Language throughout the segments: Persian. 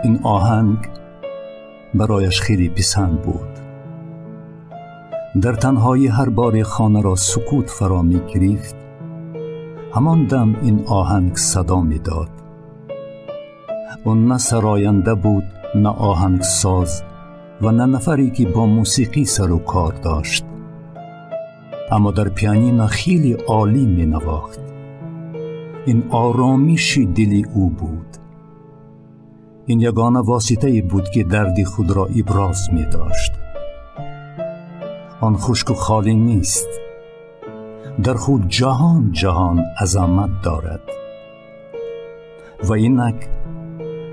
این آهنگ برایش خیلی پسند بود. در تنهایی هر بار خانه را سکوت فرا می گرفت، همان دم این آهنگ صدا می داد. اون نه سراینده بود، نه آهنگ ساز و نه نفری که با موسیقی سر و کار داشت، اما در پیانینو خیلی عالی می نواخت. این آرامش دلی او بود. این یگانه واسطه بود که درد خود را ابراز می داشت. آن خشک و خالی نیست، در خود جهان عظمت دارد. و اینک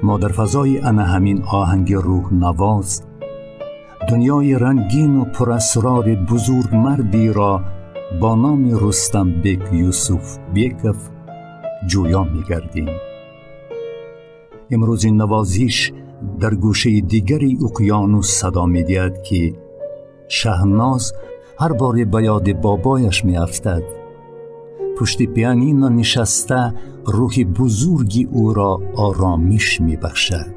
ما در فضای همین آهنگ روح نواز دنیای رنگین و پراسرار بزرگ مردی را با نام رستم بیگ یوسف بیگف جویا می گردیم. امروز این نوازش در گوشه دیگری اقیانوس صدا می دهد که شهناز هر بار به یاد بابایش می افتد. پشت پیانینو نشسته روح بزرگی او را آرامش می بخشد.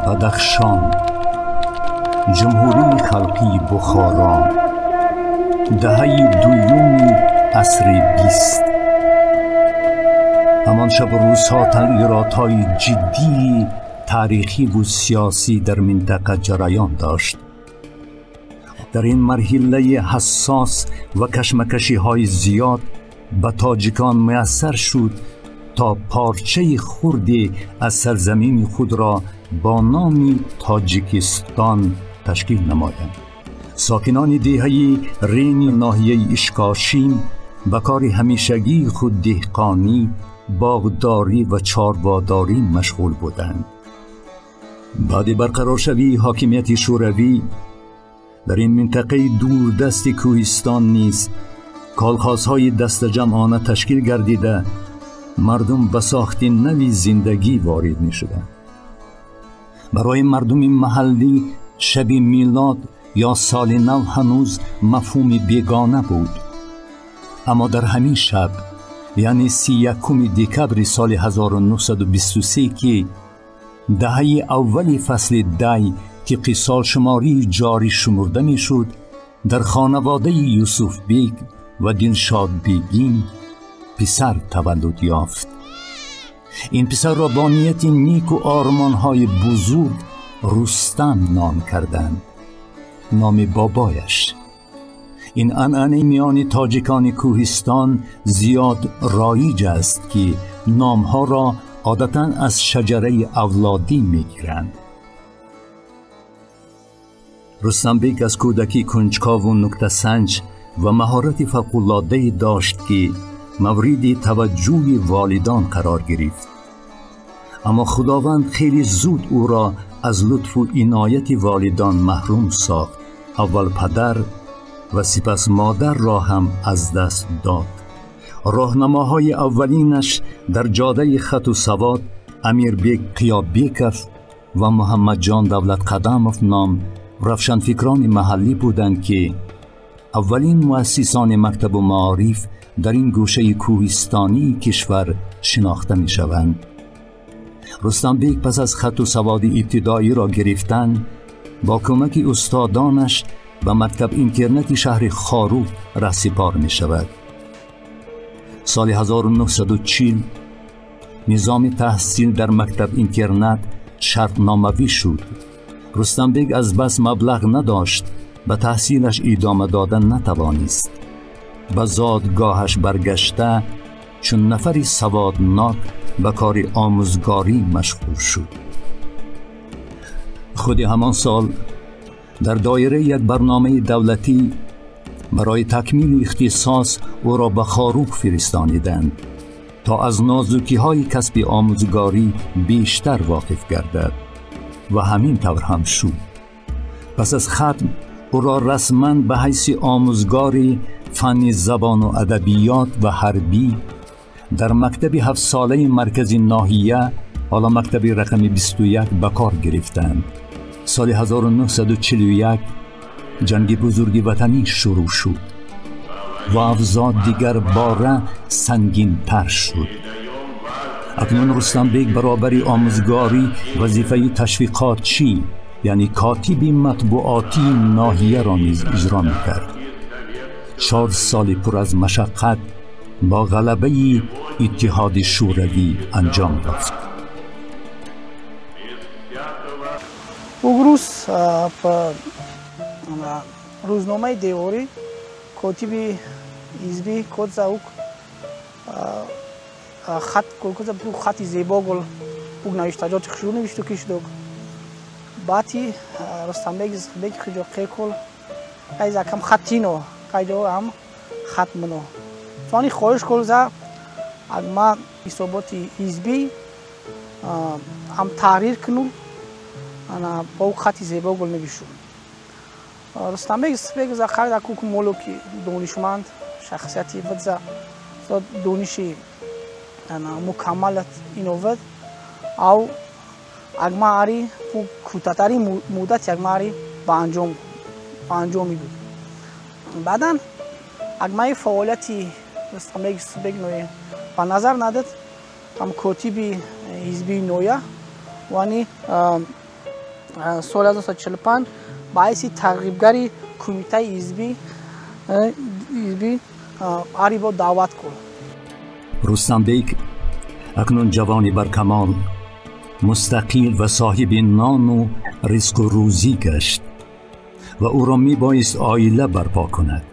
بدخشان، جمهوری خلقی بخارا، دهه دوم عصر 20. همان شب و روزها تغییرات‌های جدی تاریخی و سیاسی در منطقه جریان داشت. در این مرحله حساس و کشمکشی‌های زیاد به تاجیکان میسر شد تا پارچه خردی از سرزمین خود را با نام تاجیکستان تشکیل نمایند. ساکنان دهه رین ناحیه اشکاشین به کار همیشگی خود دهقانی، باغداری و چارباداری مشغول بودند. بعد برقرار شوی حاکمیت شوروی در این منطقه دوردست کوهستان نیز کالخانه‌های دست جمعانه تشکیل گردیده مردم به ساخت نوی زندگی وارد می شدند. برای مردم محلی شب میلاد یا سال نو هنوز مفهوم بیگانه بود، اما در همین شب یعنی 31 دکبر سال 1923 که دهه اول فصل دی طبق سال شماری جاری شمرده می شد، در خانواده یوسف بیگ و دلشاد بیگین پسر تولد یافت. این پسر را با نیت نیک و آرمان‌های بزرگ رستم نام کردند، نام بابایش. این عنعنه میان تاجیکان کوهستان زیاد رایج است که نامها را عادتاً از شجره اولادی میگیرند. رستم بیگ از کودکی کنجکاو و نکته سنج و مهارت فوق‌العاده داشت که مورد توجه والدان قرار گرفت. اما خداوند خیلی زود او را از لطف و عنایت والدان محروم ساخت. اول پدر و سپس مادر را هم از دست داد. راهنماهای اولینش در جاده خط و سواد امیر بیگ قیابیکف و محمد جان دولت قداموف نام روشنفکران محلی بودند که اولین مؤسسان مکتب و معارف در این گوشه کوهستانی کشور شناخته می شوند. رستم بیگ پس از خط و سواد ابتدایی را گرفتن با کمک استادانش به مکتب اینترنت شهر خارو رهسپار می شود. سال 1940 نظام تحصیل در مکتب اینترنت شرطنامه‌ای شد. رستم بیگ از بس مبلغ نداشت، به تحصیلش ادامه دادن نتوانست. به زادگاهش برگشته چون نفری سوادناک به کار آموزگاری مشغول شد. خود همان سال در دایره یک برنامه دولتی برای تکمیل اختصاص او را به خاروق فرستانیدند تا از نازکی‌های کسب آموزگاری بیشتر واقف گردد و همین طور هم شد. پس از ختم او را رسما به حیث آموزگاری فن زبان و ادبیات و حربی در مکتب 7 ساله مرکزی ناحیه، حالا مکتب رقم 21، به کار گرفتند. سال 1941 جنگ بزرگ وطنی شروع شد و اوضاع دیگر باره سنگین تر شد. اکنون رستم بیگ برابر آموزگاری وظیفه تشویقاتچی یعنی کاتب مطبوعاتی ناحیه را نیز اجرا می‌کرد. 4 سال پر از مشقت با غلبه اتحاد شوروی انجام یافت. угрӯз рӯзномаи деворӣ котиби ҳизбӣ кодзаук хати зебо гол бук навиштаҷоти хушрӯ навишту киштук баъди рустамбег хиҷо қекол кайз акам хаттино кайҷо ам хат муно фани хоҳиш кол за агма ҳисоботи ҳизбӣ ам таҳрир куну ана бо хати зебо гул навишу. Рустамбег за қайда кук молоки донишманд шахсияти вадза зод дониши ана мукаммалат иноват ав агма ари кӯтатари муддат агмари ба анҷоми буд. баъдан агмаи фаъолияти Рустамбег ноя ба назар надад ам котиби ҳизбии ноя вани соли 1945 ба ҳайси тарғибгари кумитаи ҳизбӣ арибо даъват курд. رستم بیگ اکنون جوانی برکمال، مستقل و صاحب نان و رزق و روزی گشت و او را می بایست عائله برپا کند.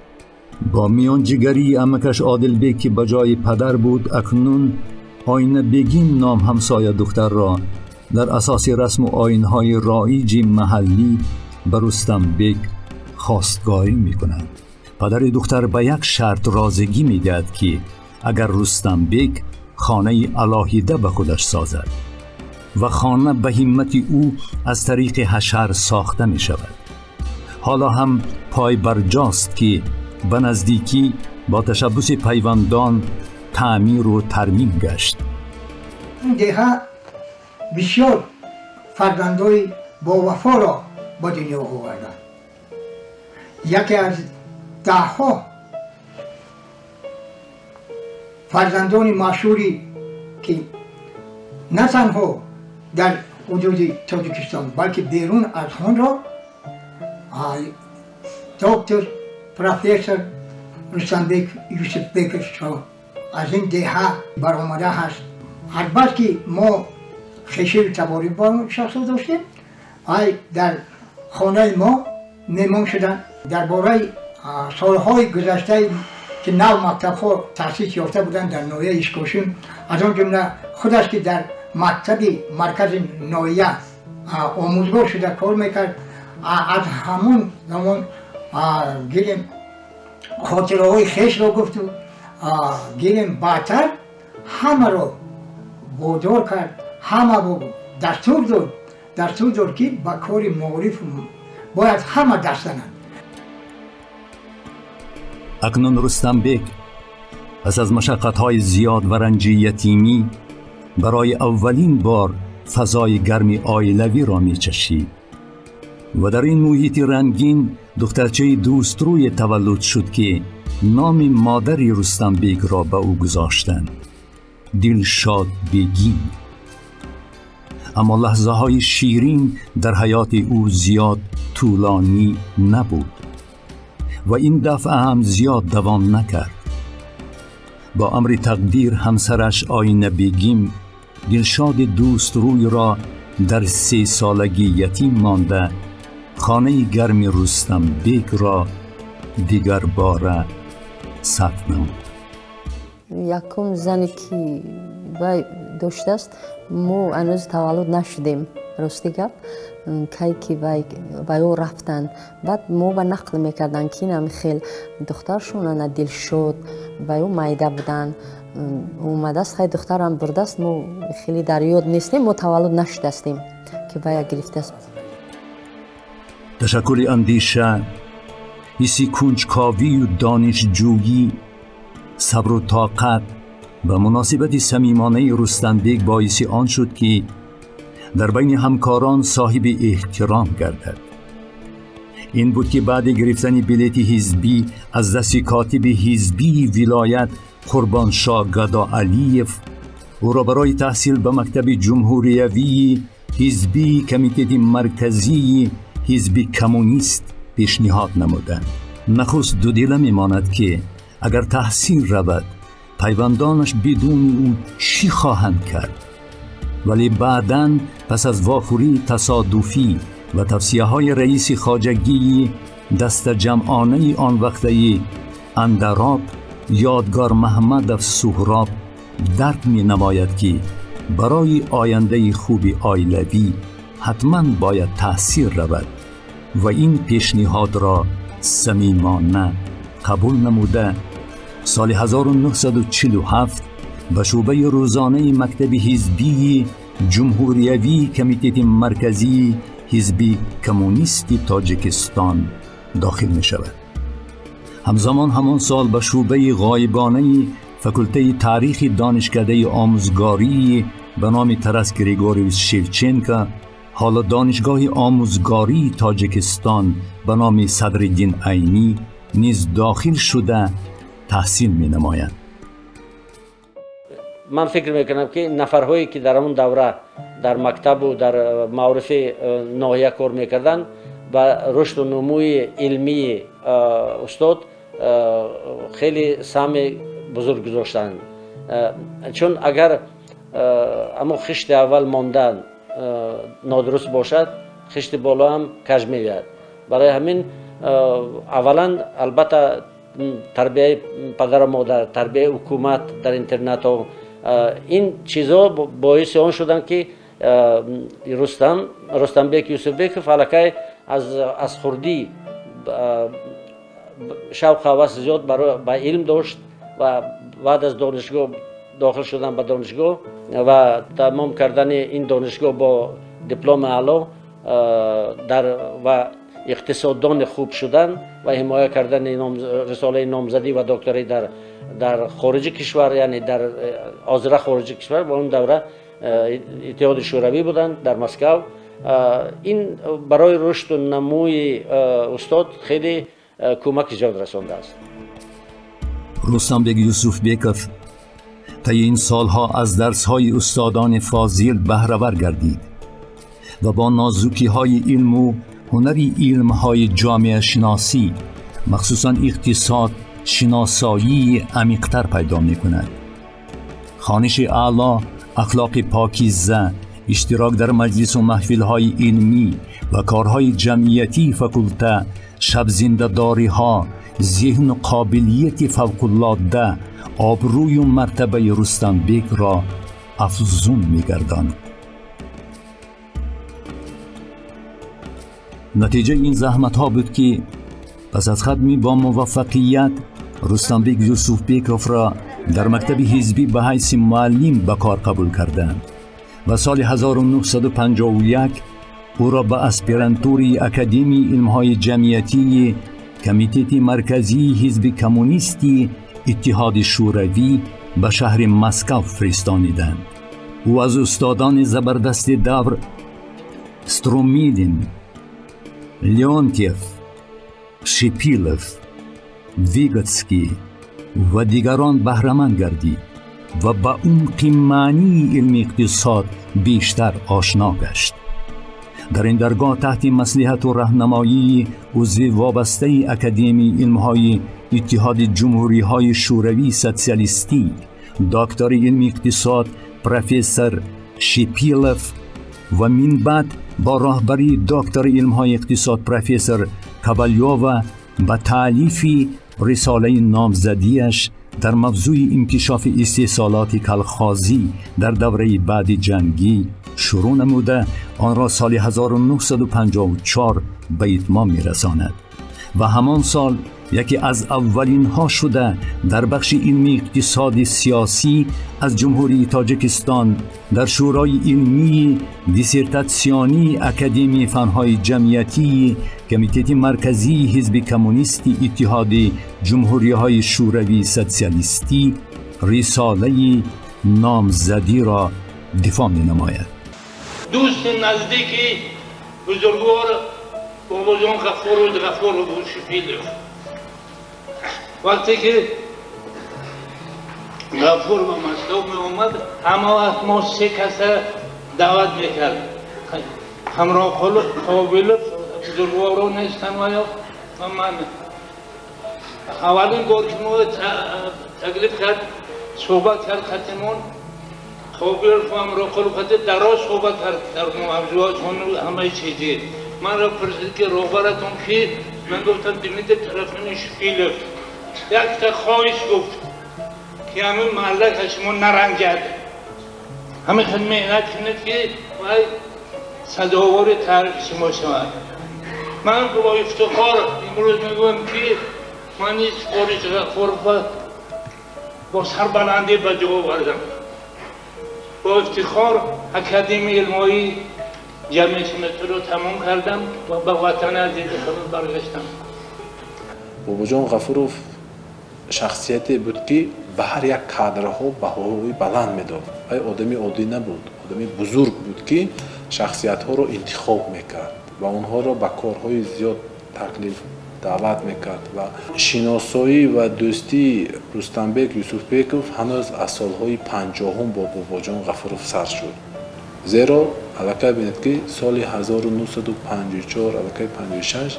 با میان جگری عمکش عادل بیگ که بجای پدر بود، اکنون آینه بیگین نام همسایه دختر را در اساس رسم و آیین‌های رایج محلی به رستم بیگ خواستگاری می‌کند. پدر دختر به یک شرط راضی می‌دهد که اگر رستم بیگ خانه علاهیده به خودش سازد و خانه به همت او از طریق حشر ساخته می‌شود. حالا هم پای برجاست که به نزدیکی با تشبث پیوندان تعمیر و ترمیم گشت. بسیار فرزندای با وفا را با دنیا آوردند. یکی از 10 فرزندان مشهوری که نه تنها در حدود تاجیکستان بلکه بیرون از آن را دکتر پروفسور رستمبیگ یوسفبیگ شاه از این دهه برآمده هست. البته که ما خیشی تباری با شخص داشتیم، در خانه ما مهمان شدن. درباره سالهای گذشته که نو مکتب‌ها تأسیس یافته بودند در ناحیه اشکاشون، از آن جمله خودش که در مکتب مرکز ناحیه آموزگار شده کار میکرد، از همون زمان گیریم خاطره‌های خیش را گفت و گیریم بعدتر همه را وادار کرد، همه با دستور داد که به کار معارف باید همه دست زنند. اکنون رستم بیگ پس از مشقت‌های زیاد و رنج یتیمی برای اولین بار فضای گرم عائلوی را می‌چشید و در این محیط رنگین دخترچه دوستروی تولد شد که نام مادر رستم بیگ را به او گذاشتند، دلشاد بیگین. اما لحظه های شیرین در حیات او زیاد طولانی نبود و این دفعه هم زیاد دوام نکرد. با امر تقدیر همسرش آینه بیگیم دلشاد دوست روی را در 3 سالگی یتیم مانده، خانه گرم رستم بیگ را دیگر باره ثبت نمود. یکم زنی که وی داشته است ما هنوز تولد نشدیم، راستی گپ کی که وی او رفتن، بعد ما به نقل میکردن که اینم خیلی دخترشون دلشاد وی او میده بودن اومده است، خیلی دخترم برده است، ما خیلی در یاد نیستیم، ما تولد نشده استیم که وی گرفته است. تشکل اندیشه، حسی کنجکاوی و دانشجویی، صبر و طاقت و مناسبت صمیمانه رستم بیگ باعث آن شد که در بین همکاران صاحب احترام گردد. این بود که بعد گرفتن بلیت حزبی از دست کاتب حزبی ولایت قربانشاه گدا علیف، او را برای تحصیل به مکتب جمهوریوی حزبی کمیته مرکزی حزب کمونیست پیشنهاد نمودند. نخست دودیله میماند که اگر تحصیل رود پیوندانش بدون او چی خواهند کرد، ولی بعداً پس از واخوری تصادفی و توصیه های رئیس خواجگی دست جمعانه آن وقته اندراب یادگار محمد سهراب درک می نماید که برای آینده خوب آیلوی حتما باید تحصیل رود و این پیشنهاد را صمیمانه قبول نموده سال 1947 به شعبه روزانه مکتب حزبی جمهوریوی کمیته مرکزی حزب کمونیست تاجیکستان داخل می شود. همزمان همان سال به شعبه غایبانه فکلته تاریخ دانشکده آموزگاری به نام ترس گریگوریویچ شیوچنکا، حالا دانشگاه آموزگاری تاجیکستان به نام صدرالدین عینی نیز داخل شده تحصیل می نمایند. من فکر میکنم که نفرهایی که در اون دوره در مکتب و در معارف ناحیه کار میکردن و رشد و نموی علمی استاد خیلی سهم بزرگ گذاشتند، چون اگر اما خشت اول ماندن نادرست باشد خشت بالا هم کج میاد. برای همین اولا البته تربیه پدر و مادر، تربیه حکومت در اینترنت ها، این چیزا باعث آن شدن که رستم بیگ یوسف بیگ فلکه از خردی شوق هوس زیاد به علم داشت و بعد از دانشگاه داخل شدن به دانشگاه و تمام کردن این دانشگاه با دیپلم اعلی و اقتصاددان خوب شدن و حمایت کردن رساله نامزدی و دکتری در خارج کشور، یعنی در آذر خارج کشور، با اون دوره اتحاد شوروی بودن در مسکو. این برای رشد و نموی استاد خیلی کمک ایجاد رسانده است. رستم بیگ یوسف بیکف طی این سالها از درس‌های استادان فاضل بهره‌ور گردید و با نازوکی‌های علم و هنری علم‌های جامعه شناسی، مخصوصاً اقتصاد، شناسایی عمیق‌تر پیدا می‌کند. خوانش اعلی، اخلاق پاکیزه، اشتراک در مجلس و محفل‌های علمی و کارهای جمعیتی فکلته، شب زنده‌داری‌ها، ذهن و قابلیت فوق‌العاده، آبروی و مرتبه رستم بیگ را افزون می‌گرداند. نتیجه این زحمت‌ها بود که پس از ختمی با موفقیت رستم بیگ یوسف بیکوف را در مکتب حزبی به حیث معلم به کار قبول کردند و سال 1951 او را به اسپیرانتوری اکادمی علم‌های جمعیتی کمیته مرکزی حزب کمونیستی اتحاد شوروی به شهر مسکو فرستانیدند. او از استادان زبردست دور استرومیلین، لیونتیف، شیپیلوف، ویگوتسکی و دیگران بهره‌مند گردید و با عمق معنی علم اقتصاد بیشتر آشنا گشت. در این درگاه تحت مصلحت و راهنمایی عضو وابسته اکادمی علم‌های اتحاد جمهوری‌های شوروی سوسیالیستی، دکتر علم اقتصاد پروفسور شپیلوف و من بعد با راهبری دکتر علم‌های اقتصاد پروفسور کاوالیووا به تألیف رساله نامزدیش در موضوع انکشاف استحصالات کالخازی در دوره بعد جنگی شروع نموده آن را سال 1954 به اتمام می‌رساند و همان سال یکی از اولین ها شده در بخش علمی اقتصاد سیاسی از جمهوری تاجیکستان در شورای علمی دیسرتاسیونی اکادمی فنهای جمعیتی کمیته مرکزی حزب کمونیستی اتحاد جمهوری‌های شوروی سوسیالیستی رساله نامزدی را دفاع می‌نماید. دوست نزدیکی بزرگوار باباجان غفور و بوشفیلوف وقتی که غفور و مصدوق می اومد همه ما 3 کسه دعوت میکرد همراه قابل بزرگوارو نیستن و من اولین بار که ما تکلیف کرد صحبت کرد خطمون قابل و همراه قابل دراز صحبت کرد در موضوعات همه چیزی من را پرسید که روبرتون کی؟ من گفتم دیمید طرفین شپیلوف یک تا خواهش گفت که همین محله شما نرنجد همین خیلی مهنت کنید که باید صداوار تعریف شما شود من با افتخار امروز میگویم که من این سپارش غفور با سربلندی به جا آوردم با افتخار اکادمی علمی جامعه سمت رو تمام کردم و به وطن عزیز خودم برگشتم. باباجان غفورов شخصیتی بود که به هر یک کادرها بهایی بلند میداد. آدمی عادی نبود، آدمی بزرگ بود که شخصیت ها رو انتخاب میکرد و اونها را به کارهای زیاد تکلیف دعوت میکرد و شناسایی و دوستی رستمبک یوسفبکوف هنوز از سالهای 50 با باباجان غفورov سر شد. زیرا علاقه بینید که سال 1954 علاقه 56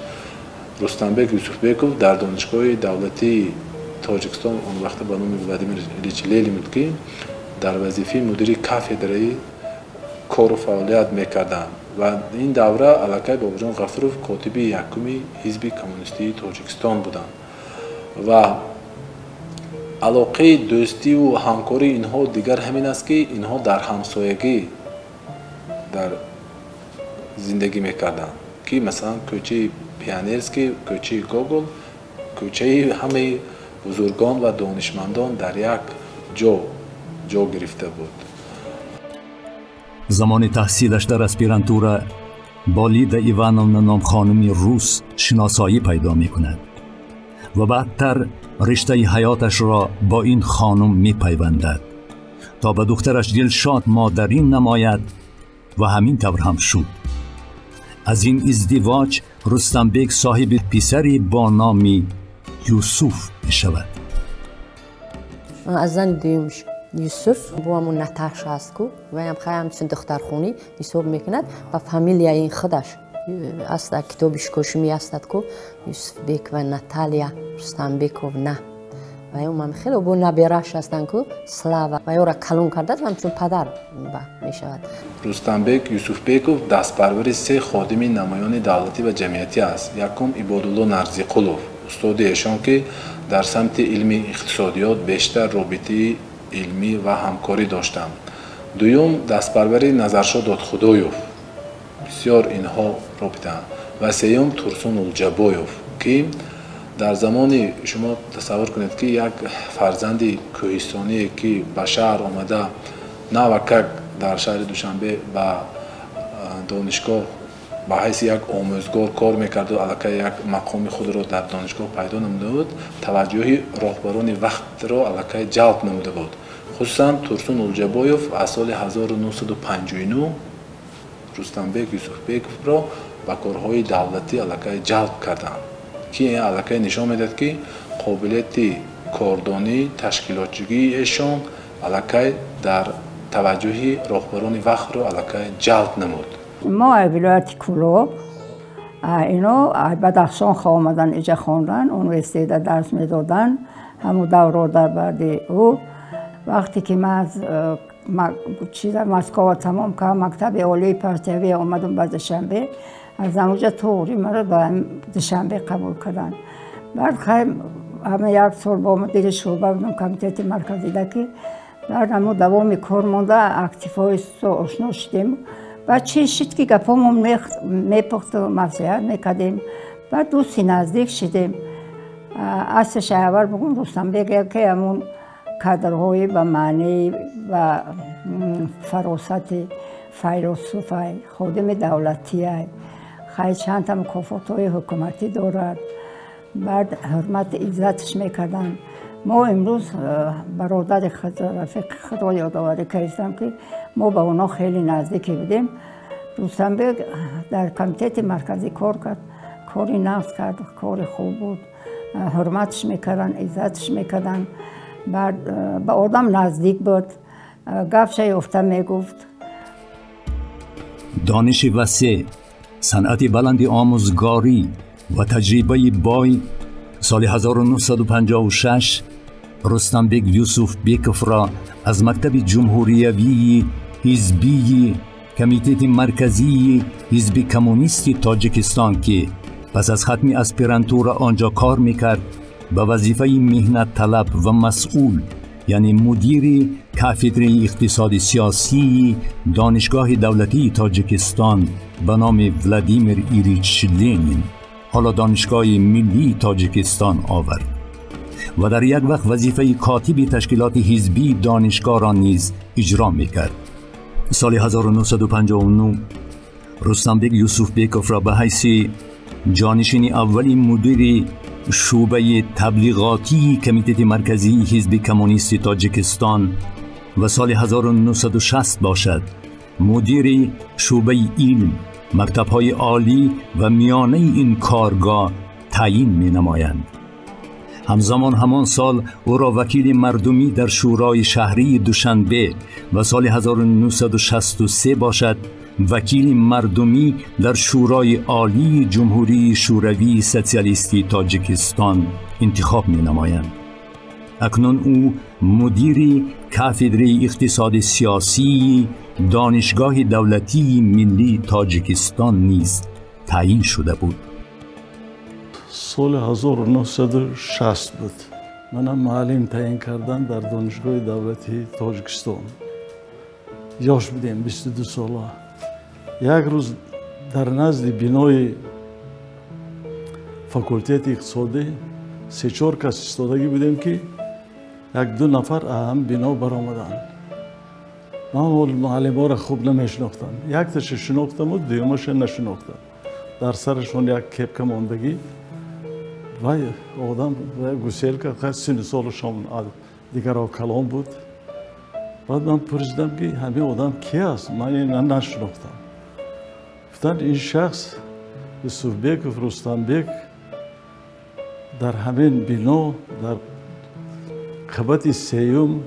رستمبک یوسفبکوف در دانشگاه دولتی تاجیکستان اون وقت به نام ولادیمیر ایلیچ لنین بود که در وظیفه مدیر کافدرای کار و فعالیت میکردند و این دوره علاقه باباجان غفورov کاتب یکمی حزب کمونیستی تاجیکستان بودند و علاقه دوستی و همکاری اینها دیگر همین است که اینها در همسایگی در زندگی میکردند که مثلا کوچه پیانرسکی، کوچه گوگل، کوچه همه بزرگان و دانشمندان در یک جا گرفته بود. زمان تحصیلش در اسپیرانتورا با لیدا ایوانونا نام خانمی روس شناسایی پیدا می کند و بعدتر رشته حیاتش را با این خانم می پیوندد تا به دخترش دلشاد مادرین نماید و همین طور هم شد. از این ازدواج رستمبک صاحب پسری با نام یوسف می شود. از زن دویمش یوسف با همون نتاشا است که و هم خیلی همچون دخترخونی حساب میکند و فامیلیا این خودش است در کتابش کشمی است که یوسف بیک و ناتالیا رستمبکوف نه و هم خیلی با نبیرش هستن که سلاوا و یا را کلون کرده و همچون پدر می شود. رستمبک یوسفبکوف دستپرور 3 خادم نمایان دولتی و جمعیتی است. یکم عبادالله نرزیقلوف استاد ایشان که در سمت علم اقتصادیات بیشتر رابطه علمی و همکاری داشتند. دوم دستپرور نظرشاه دادخدایوف بسیار اینها رابطه و سوم تورسون الجبایوف که در زمان شما تصور کنید که یک فرزند کوهستانی که به شهر آمده نوکک در شهر دوشنبه به دانشگاه به حیث یک آموزگار کار میکرد و علاقه یک مقام خود را در دانشگاه پیدا نموده بود، توجه راهبران وقت را علاقه جلب نموده بود. خصوصا تورسون الجبایوف از سال 1959 رستمبک یوسفبکوف را به کارهای دولتی علاقه جلب کردند که این علاقه نشان میدهد که قابلیت کاردانی تشکیلاتچی ایشان علاقه در توجه راهبران وقت را علاقه جلب نمود. ما ولایت کلوب اینو بدخشان خواه آمدن اینجا خوندن، اونویسیده درس میدادن، همون دورو در برده او. وقتی که من از مسکو تمام که مکتب عالی پرتوی آمدم به دوشنبه، از اونجا طوری مرا به دوشنبه قبول کردن. بعد همه یک سال با مدیر شعبه بودم کمیته مرکزی دکی، در همون دوام کار مونده اکتیفای آشنا شدیم. بعد چی شد که گپامون میپخت و مصلحت میکردیم. بعد دوستی نزدیک شدیم. اصلش اول بگم رستم بیگ که همون کادرهای به معنی و فراست فیلسوفی خادم دولتی خیلی چند تا مکافات‌های حکومتی دارد. بعد حرمت عزتش میکردن. ما امروز برادر خود رفیق خود را یادآوری کردم که ما با اونا خیلی نزدیکی بودیم. رستم بیگ در کمیته مرکزی کار کرد، کاری نقص کرد، کاری خوب بود، حرمتش میکردن، عزتش میکردن. بعد به آدم نزدیک بود، گفش یافته میگفت. دانش وسیع، صنعت بلند آموزگاری و تجربه بای سال 1956 رستم بیگ یوسف بیکوف را از مکتب جمهوریوی حزبی کمیته مرکزی حزب کمونیستی تاجیکستان که پس از ختم اسپرانتو آنجا کار میکرد به وظیفه مهنت طلب و مسئول، یعنی مدیر کافدره اقتصاد سیاسی دانشگاه دولتی تاجیکستان به نام ولادیمیر ایلیچ لنین، حالا دانشگاه ملی تاجیکستان آورد و در یک وقت وظیفه کاتب تشکیلات حزبی دانشگاه را نیز اجرا میکرد. سال 1959 رستم بیگ یوسف بیکوف را به حیث جانشین اولی مدیر شعبه تبلیغاتی کمیته مرکزی حزب کمونیست تاجیکستان و سال 1960 باشد مدیر شعبه علم، مکتب‌های عالی و میانه این کارگاه تعیین می‌نمایند. همزمان همان سال او را وکیل مردمی در شورای شهری دوشنبه و سال 1963 باشد وکیل مردمی در شورای عالی جمهوری شوروی سوسیالیستی تاجیکستان انتخاب می‌نمایند. اکنون او مدیر کافدره اقتصاد سیاسی دانشگاه دولتی ملی تاجیکستان نیز تعیین شده بود. سال 1960 بود. منم معلم تعیین کردن در دانشگاه دولتی تاجیکستان. یاش بودیم 22 ساله. یک روز در نزد بینای فاکولتت اقتصادی 3-4 کس ایستادگی بودیم که 1-2 نفر اهم بنا برآمدند. من معلم را خوب نمیشناختم. یک تاش شناختم و دومش نشناختم. در سرشون یک کپک ماندگی و آدم گوسیل که خیلی سن سالشون دیگر کلام بود. بعد من پرسیدم که همین آدم کی است؟ من این نشناختم. گفتن این شخص یوسف بیکوف رستم بیگ در همین بنا در قبط سیوم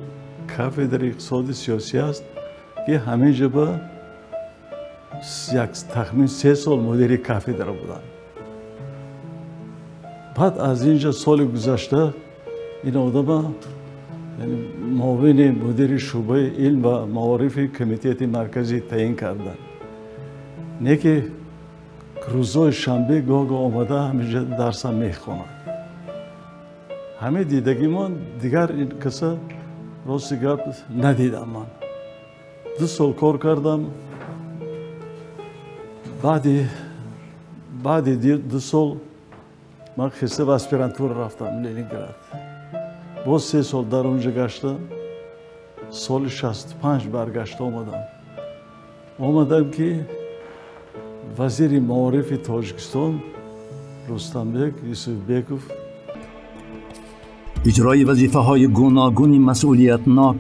کافدره اقتصاد سیاسی است که همینجا به تخمین 3 سال مدیر کافدره بودن. بعد از اینجا سال گذشته این آدم یعنی معاون مدیر شعبه علم و معارف کمیته مرکزی تعیین کردن. نه که روزهای شنبه گاه آمده همینجا درس هم میخونن. همه دیدگی من دیگر این کسا راستی گپ ندیدم. من 2 سال کار کردم. بعد 2 سال من خسته و اسپرانتو رفتم لنینگراد. باز 3 سال در اونجا گشتم. سال 65 برگشت آمدم که وزیر معارف تاجیکستان رستم بیگ یوسف بیکوف اجرای وظیفه‌های گوناگون مسئولیتناک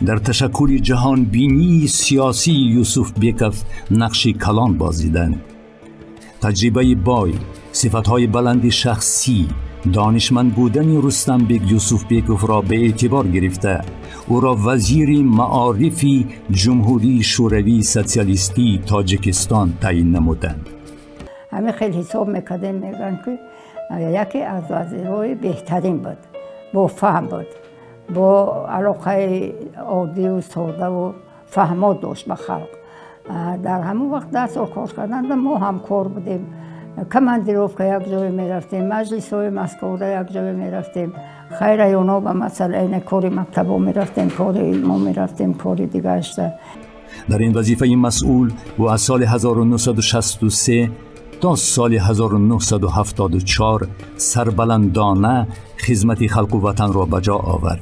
در تشکل جهان بینی سیاسی یوسف بیکوف نقشی کلان بازیدند. تجربه بای، صفتهای بلند شخصی، دانشمند بودن رستم بیگ یوسف بیکوف را به اعتبار گرفته او را وزیر معارف جمهوری شوروی سوسیالیستی تاجیکستان تعیین نمودند. همه خیلی حساب میکردیم میگن که یکی از وزیرای بهترین بود با فهم بود با علاقه عادی و ساده و فهمات داشت به خلق در همون وقت 10 سال کار کردن ما هم کار بودیم کماندیروفکا یک جای میرفتیم مجلس های مسکوده یک جای میرفتیم خیر اونا به مثلا این کاری مکتب ها میرفتیم کاری علم ها میرفتیم کاری دیگه اشته. در این وظیفه مسئول و از سال 1963 تا سال 1974 سربلندانه خدمت خلق و وطن را به جا آورد.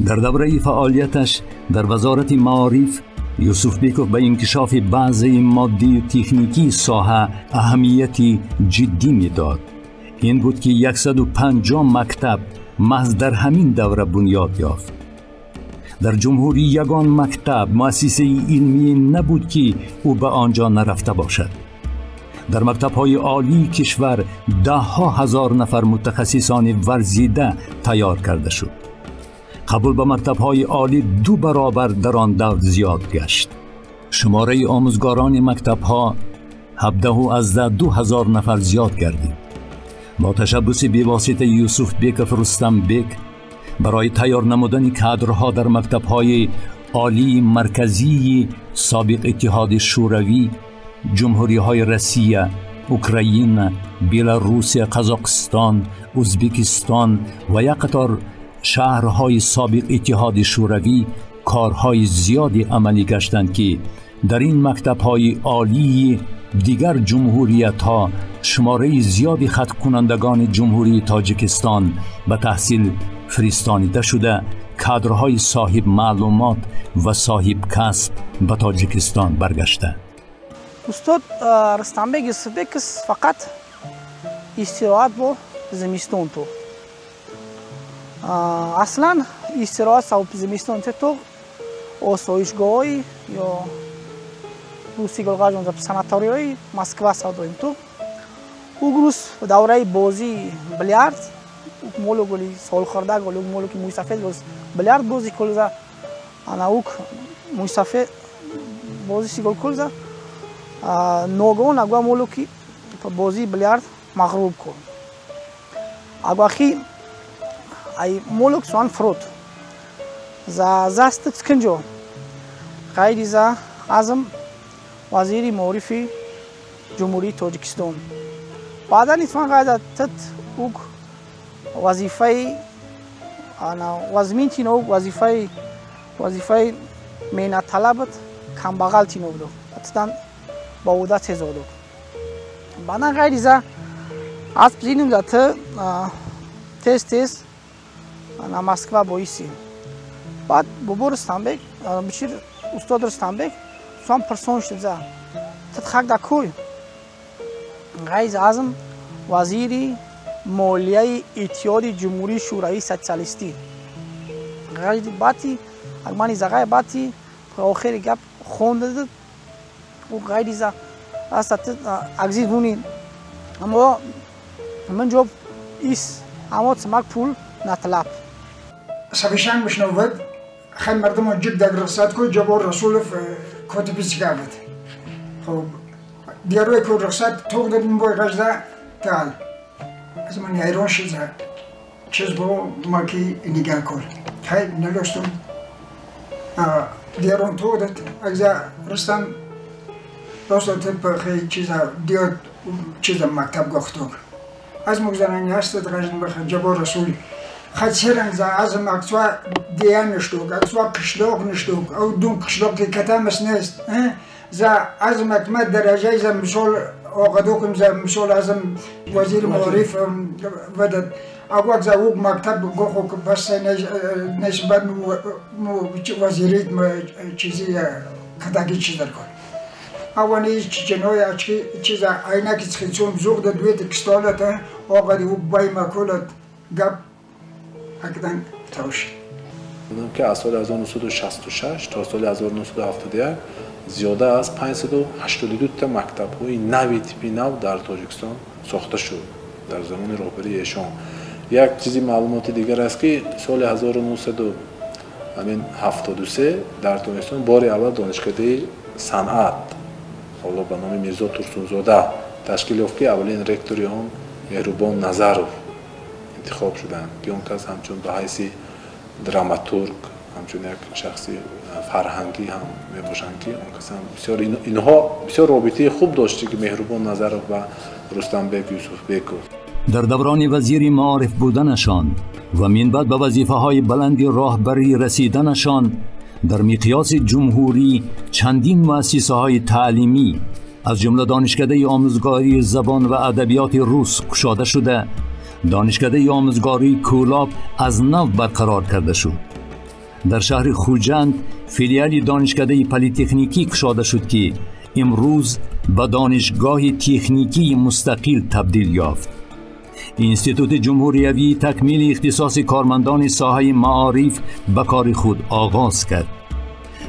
در دوره فعالیتش در وزارت معارف یوسف بیکوف به انکشاف بعضی مادی و تکنیکی ساحه اهمیتی جدی میداد. این بود که 150 مکتب محض در همین دوره بنیاد یافت. در جمهوری یگان مکتب مؤسسه علمی نبود که او به آنجا نرفته باشد. در مکتب‌های عالی کشور 10,000 نفر متخصصان ورزیده تیار کرده شد. قبول به مکتب‌های عالی 2 برابر در آن دور زیاد گشت. شماره آموزگاران مکتب‌ها 17,000 نفر زیاد گردید. با تشبث بی‌واسطه یوسف بیکوف رستم بیک برای تیار نمودن کادرها در مکتب‌های عالی مرکزی سابق اتحاد شوروی، جمهوری‌های روسیه، اوکراین، بلاروس، قزاقستان، ازبکستان و یک قطار شهرهای سابق اتحاد شوروی کارهای زیادی عملی گشتند که در این مکتب‌های عالی دیگر جمهوریت‌ها شماره زیادی خط کنندگان جمهوری تاجیکستان به تحصیل فرستانیده شده کادرهای صاحب معلومات و صاحب کسب به تاجیکستان برگشته. استاد رستمبек یوسفبекس فقط استراحت با زمستون تو اصلا استراحت سوپ زمستون تو осоишгоҳои ё рӯси гулғажон санаторияи Москва савдоим ту угрус давраи бозии бильярд молу гули солхорда гули молу ки мӯйсафед гус бильярд бози кулза анаук мӯйсафед бози сигол кулза ногон агва молу ки бози бильярд мағруб кун агвахи ай молу суан фрут за застыц кынжо қайди за азм вазири маорифи ҷумҳурии тоҷикистон баъдан итфан қайда тит ук вазифаи вазмин тинов вазифаи меҳнатталабат камбағал тиновдо титан ба уда тезодо баъдан қайди за асп зиним за ти тез на Москва боиси بعد بابا رستمبek بشیر استاد رستمبek سوام پرسون شد زا تدخک دکوی غیز اعظم وزیری مالیه اتحاد جمهوری شوروی سوسیالیستی غیز باتی اگمانی زغای باتی آخر گپ خونده داد و غیز زا است اگزیز بونی اما من جوب ایس اما تسمک پول نطلب سبشان مشنوود خیلی مردم جد در رخصت کو جبار رسول کاتبی سکافت خب دیروی کو رخصت توق دادیم باید رجده تال از من ایران شده چیز برو ما کی نگاه کن خیلی نلوستم دیرون توق داد اگه رستم راست تپ خیلی دیاد چیزا مکتب گفتم از مگذرانی هست رجدن بخیر جبار رسول خاطرن ز از مکتوب دیان شتوک اکسوا کشلوق نشتوک او دون کشلوق که کتامش نیست ز از مکتب درجه ز مسئول آقادوکم ز مسئول ازم وزیر معارف ودد اول ز او مکتب گوخو که بس نسبت مو وزیریت چیزی کتاکی چیز درکن اوانی چنوی اچی چیز عینکی خیلی زود دویت کستالت آقادی او بای مکولت گپ اکدن تاوشی که از سال 1966 تا سال 1971 زیاده از 582 تا مکتب های نوی تیپی نو در تاجیکستان ساخته شد در زمان رهبری ایشان. یک چیزی معلومات دیگر است که سال 1973 در تاجیکستان بار اول دانشکده صنعت حالا به نام میرزا ترسونزاده تشکیل یافت که اولین رکتوری آن مهربان نظروف انتخاب شدند که اون کس همچون به حیث دراماتورگ همچون یک شخصی فرهنگی هم میباشند که اون کس هم بسیار اینها بسیار رابطه خوب داشته که مهربان نظروف و رستمبک یوسفبکوف. در دوران وزیر معارف بودنشان و من بعد به وظیفه‌های بلند راهبری رسیدنشان در مقیاس جمهوری چندین مؤسسه‌های تعلیمی از جمله دانشکده آموزگاری زبان و ادبیات روس گشاده شده، دانشکده آموزگاری کولاب از نو برقرار کرده شد. در شهر خوجند فیلیال دانشکده پلی‌تکنیکی گشاده شد که امروز به دانشگاه تکنیکی مستقل تبدیل یافت. اینستیتوت جمهوریوی تکمیل اختصاص کارمندان ساحه معارف به کار خود آغاز کرد.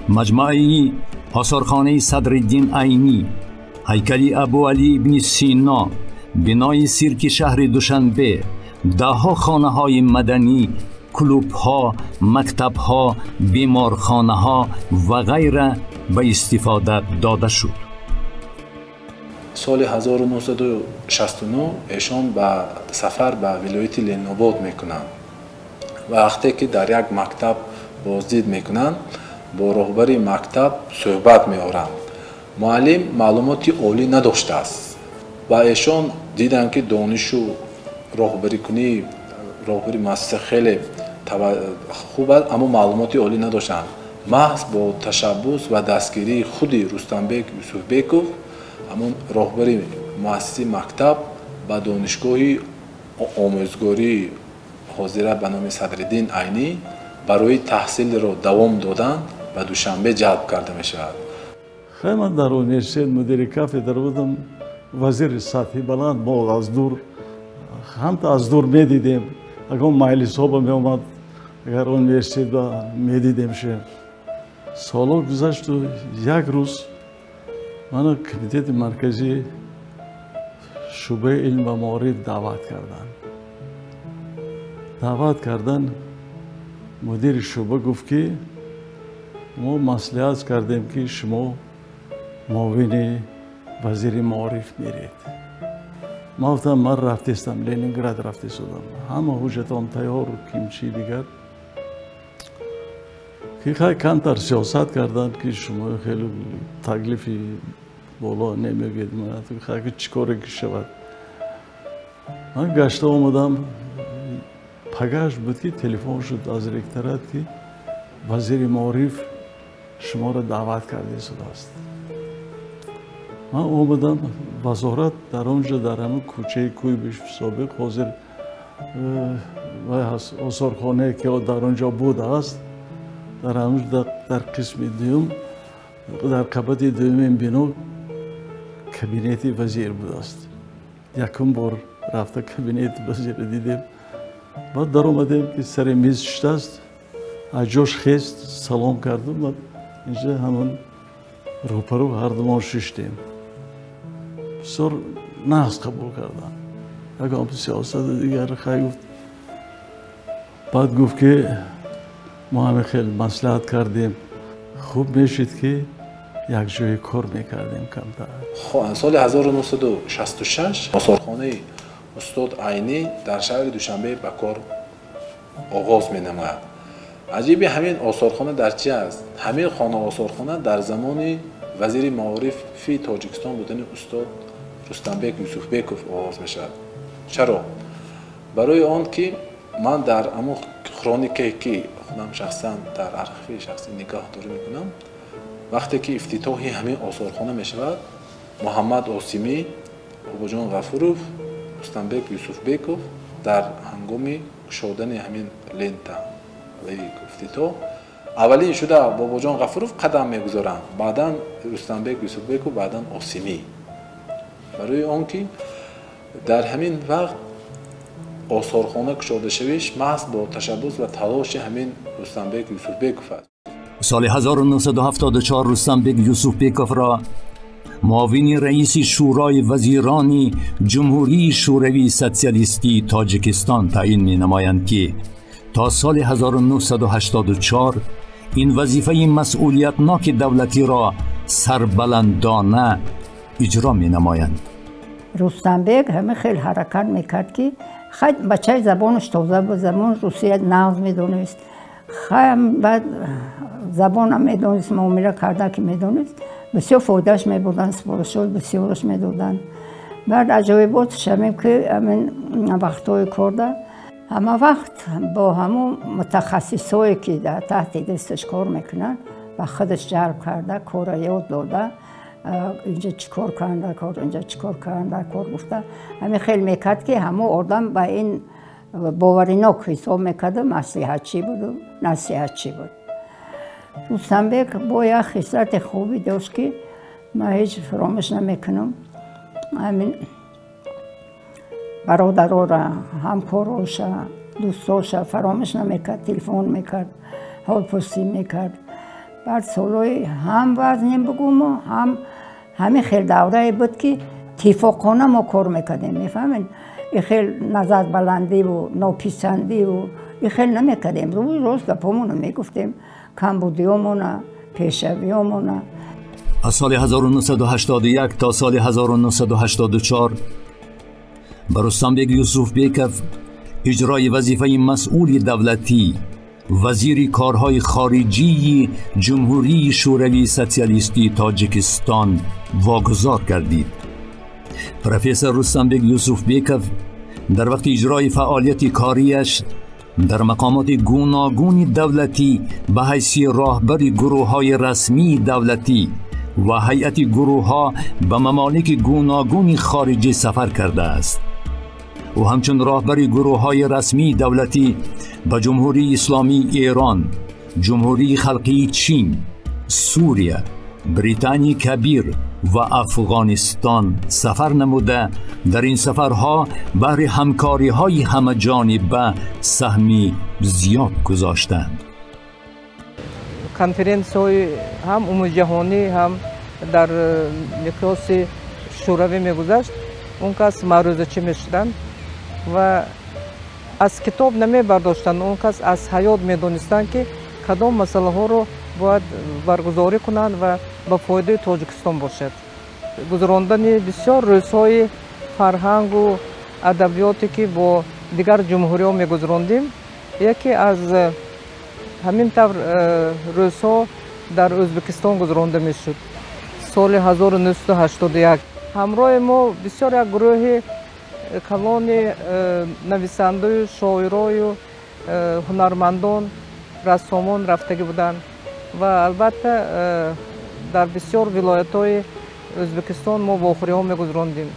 مجموعه آثارخانه صدرالدین عینی، هیکل ابو علی ابن سینا، بنای سیرک شهر دوشنبه، دهها خانه های مدنی، کلوب ها، مکتب ها، بیمارخانه ها و غیره به استفاده داده شد. سال 1969 ایشان به سفر به ولایت لنوباد میکنند. وقتی که در یک مکتب بازدید میکنند با راهبر مکتب صحبت میآورند. معلم معلوماتی عالی نداشته است و ایشان دیدند که دانش و راهبری کنی راهبری مؤسسه خیلی خوب است اما معلوماتی عالی نداشتند. محض با تشبث و دستگیری خودی رستمبک یوسفبکوف همون راهبری مؤسسه مکتب به دانشگاه آموزگاری حاضره به نام صدرالدین عینی برای تحصیل را دوام دادن و دوشنبه جلب کرده می شود. خیلی من در اونیورسیت مدیر کافدر بودم، وزیر سطحی بلند ما از دور هم تا از دور می دیدیم. اگر مجلس ها می اومد اگر اونیورسیت می دیدیم شه. سالا گذشت و یک روز من کمیته مرکزی شعبه علم و معارف دعوت کردن. مدیر شعبه گفت که ما مصلحت کردیم که شما معاون وزیر معارف میرید. ما گفتم من رفتم لنینگراد رفته شدم. همه حجتان تیار و کیمچی دیگر که خیلی کمتر سیاست کردند که شما خیلی تکلیفی بالا نمیگید. من خیلی چیکاره که شود. من گشته آمدم پگاش بود که تلفن شد از رکترات که وزیر معارف شما را دعوت کرده شده است. من آمدم وزارت در آنجا در همون کوچه کویبش سابق حاضر و آثارخانه که در آنجا بود است در همونجا در قسم دوم در قبط دوم بنا کابینت وزیر بود است. یکم بار رفته کابینت وزیر دیدیم. بعد در آمدیم که سر میز شده است. از جاش خیست سلام کردم و اینجا همون روپرو هر دومان ششتیم. بسیار نحس قبول کردن. اگه هم سیاست دیگر خیلی گفت. بعد گفت که ما همه خیلی مصلحت کردیم. خوب میشید که یک جای کار میکردیم کمتر. سال 1966 آثارخانه استاد عینی در شهر دوشنبه به کار آغاز می نماید. عجیبی همین آثارخانه در چی است؟ همین خانه آثارخانه در زمان وزیر معارف فی تاجیکستان بودن استاد رستمبک یوسفبکوف آغاز می شود. چرا؟ برای آن که من در امو کرونیکی که خودم شخصا در ارشیو شخصی نگاه داری میکنم وقتی که افتتاحی همین آثارخانه می شود محمد آسیمی، باباجان غفوروف، رستمبک یوسفبکوف در هنگام گشادن همین لنت افتتاح اولین شده باباجان غفوروف قدم میگذارند، بعدا رستمبک یوسفبکوف، بعدا آسیمی. برای آنکه در همین وقت آثارخانه گشاده شویش محض با تشبث و تلاش همین رستمبک یوسفبکوف است. سال 1974 رستمبک یوسفبکوف را معاون رئیس شورای وزیران جمهوری شوروی سوسیالیستی تاجیکستان تعیین می نمایند که تا سال 1984 این وظیفه مسئولیتناک دولتی را سربلندانه اجرا می نمایند. رستنبک همه خیلی حرکت میکرد که خیلی بچه زبانش تازه بود، زبان روسیه نغز میدونست، خیلی بعد زبان هم میدونست، معامله کرده که میدونست، بسیار فایدهش میبودن، سپارشات بسیارش میدادن. بعد عجایبات شمیم که همین وقتهای کرده همه وقت با همون متخصصایی که در تحت دستش کار میکنن و خودش جلب کرده، کار یاد داده، اینجا چیکار کنده کار، اینجا چیکار کنده کار گفته. همین خیلی میکرد که همه آدم به این باوریناک حساب میکرده نصیحتچی بود و نصیحتچی بود. رستنبک با یک خصلت خوبی داشت که من هیچ فراموش نمیکنم. همین برادرها را، همکاراش، دوستاش فراموش نمیکرد، تلفن میکرد، حال پرسی میکرد. بعد سالهای هم وزنیم بگم و همین خیلی دوره بود که اتفاقانه ما کار میکردیم، میفهمین؟ این خیلی نظر بلندی و ناپسندی و این خیلی نمیکردیم، روز گپامونو میگفتیم، کمبودیامونو، پیشویامونو. از سال 1981 تا سال 1984 به رستنبک یوسف بیکوف اجرای وظیفه مسئول دولتی وزیر کارهای خارجی جمهوری شوروی سوسیالیستی تاجیکستان واگذار گردید. پروفسور رستنبک یوسف بیکوف در وقت اجرای فعالیت کاریش در مقامات گوناگون دولتی به حیث راهبر گروه‌های رسمی دولتی و هیئت گروه‌ها به ممالک گوناگون خارجی سفر کرده است. و همچون راهبر گروه‌های رسمی دولتی به جمهوری اسلامی ایران، جمهوری خلقی چین، سوریه، بریتانی کبیر و افغانستان سفر نموده در این سفرها بهر همکاری‌های همه‌جانبه سهمی زیاد گذاشتند. کنفرانس‌های هم عمومی جهانی هم در میکروس شوروی میگذشت، اون کس معروضه‌چی میشدند و از کتاب نمی برداشتند، اون کس از حیات میدونستند که کدام مسئله ها رو باید برگزاری کنند و به فایده تاجیکستان باشد. گذراندن بسیار روزهای فرهنگ و ادبیاتی که با دیگر جمهوری ها میگذراندیم، یکی از همین طور روزها در ازبکستان گذرانده میشد. سال 1981 همراه ما بسیار یک گروه کلان نویسنده و شاعرای و هنرمندان، رسامان رفتگی بودند و البته در بسیار ولایت‌های ازبکستان ما واخوری ها میگذراندیم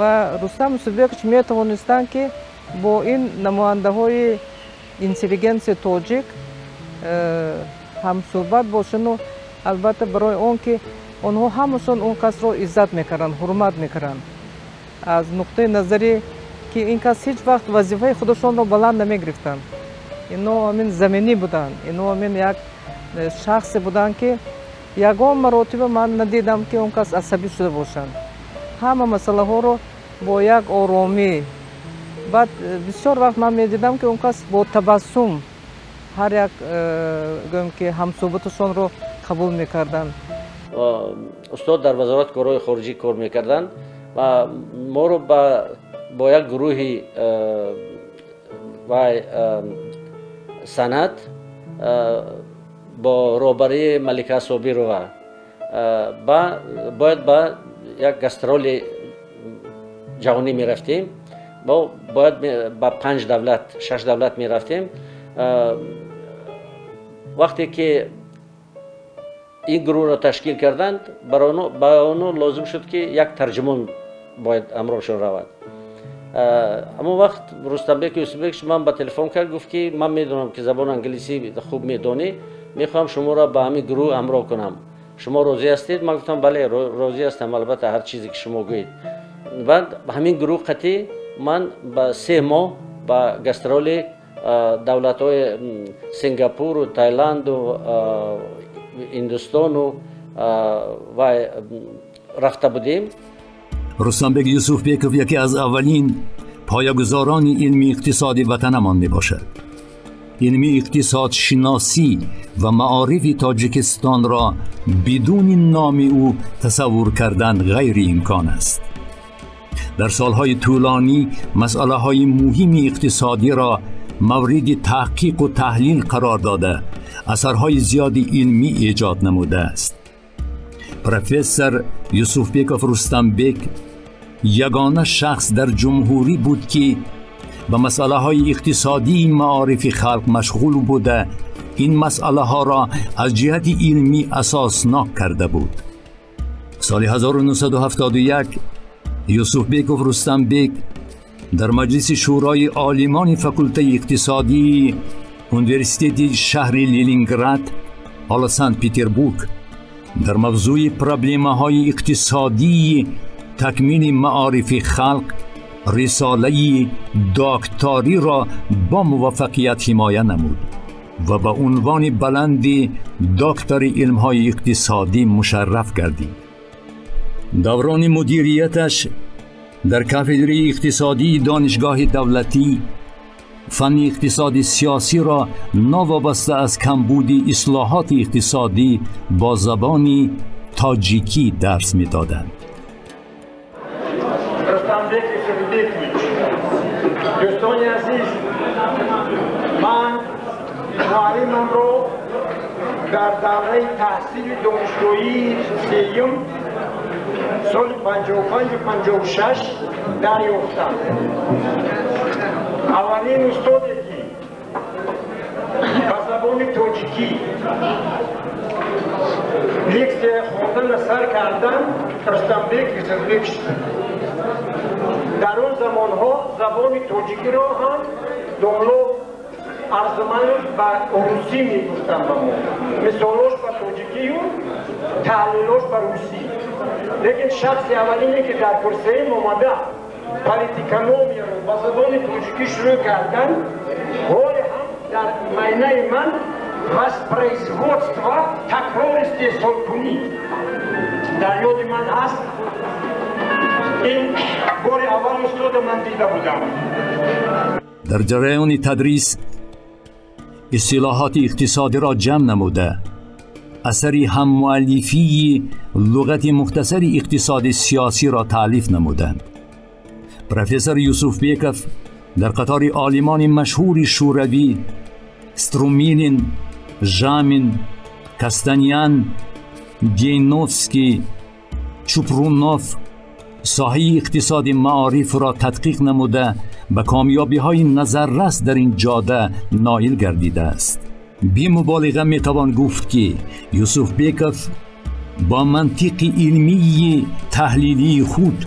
و رستم یوسفبیک می توانستند که با این نماینده های اینتلیجنس تاجیک هم صحبت باشند و البته برای اون که آنها همشون اون کس را عزت میکردند، حرمت میکردند، از نقطه نظری که این کس هیچ وقت وظیفه خودشون را بلند نمیگرفتند. اینا همین زمینی بودند، اینا همین یک شخص بودند که یگان مراتب من ندیدم که اون کس عصبی شده باشند. همه مسئله ها رو با یک آرامی، بعد بسیار وقت من میدیدم که اون کس با تبسم هر یک گویم که همصحبتشون رو قبول میکردن. استاد در وزارت کارهای خارجی کار میکردن و ما رو با یک گروهی و سند با روبری ملکه صابیرова باید با یک گسترول جهانی می رفتیم، باید با 5 دولت 6 دولت می رفتیم. وقتی که این گروه را تشکیل کردند برای اونو لازم شد که یک ترجمان باید امرشون رود. اما وقت رستنبک یوسفبیک من با تلفن کرد، گفت که من میدونم که زبان انگلیسی خوب میدونی، میخوام شما را به همین گروه همراه کنم، شما راضی هستید؟ من گفتم بله راضی هستم، البته هر چیزی که شما گویید. بعد همین گروه قطعی من با 3 ماه با گسترول دولت‌های سنگاپور و تایلند و هندوستان و رفته بودیم. رستنبک یوسفبیک یکی از اولین پایه‌گذاران علمی اقتصادی وطنمان میباشد. علمی اقتصاد شناسی و معارف تاجیکستان را بدون نام او تصور کردن غیر امکان است. در سالهای طولانی مسئله‌های مهم اقتصادی را مورد تحقیق و تحلیل قرار داده اثرهای زیادی علمی ایجاد نموده است. پروفسور یوسفبیکوف رستمبک یگانه شخص در جمهوری بود که به مسئله های اقتصادی معارف خلق مشغول بوده این مسئله ها را از جهت علمی اساسناک کرده بود. سال 1971 یوسفبیکوف رستمبک در مجلس شورای عالمان فاکولته اقتصادی اونیورسیته شهر لینینگراد حالا سنت پتربورگ در موضوع پروبلم‌های اقتصادی تکمیل معارف خلق رساله دکتری را با موفقیت حمایت نمود و به عنوان بلند دکتر علم‌های اقتصادی مشرف گردید. دوران مدیریتش در کاتدر اقتصادی دانشگاه دولتی فن اقتصاد سیاسی را نوابسته از کمبود اصلاحات اقتصادی با زبان تاجیکی درس می‌دادند. رستمبک یوسفبیکویچ، دوستان عزیز، من معلمم رو در دوره تحصیل دانشجویی سیم سال 55-56 دریافتم. اولین استادی که به زبان تاجیکی لکسیه خواندن سر کردن رستمبک یوسفبیک شد. در اون زمانها زبان تاجیکی را هم دانلو ارزمانش به روسی میگفتن به ما، مثالاش به تاجیکی و تحلیلاش به روسی. لیکن شخص اولینی که در کرسیم اومده پالیتیکانومی رو به زبان تاجیکی شروع کردن حال هم در معنی من воспроизводство تکرار استحصال کنی در یاد من هست. این بار اول استاد من دیده بودم. در جریان تدریس اصطلاحات اقتصادی را جمع نموده اثری هم مؤلفی لغت مختصر اقتصاد سیاسی را تألیف نمودند. پروفسور یوسفبیکوف در قطار عالمان مشهور شوروی استرومینین، ژامین، کاستانیان، گینوفسکی، چوپرونوف ساحه اقتصاد معارف را تدقیق نموده به کامیابی‌های نظررس در این جاده نائل گردیده است. بی مبالغه میتوان گفت که یوسفبیکوف با منطق علمی تحلیلی خود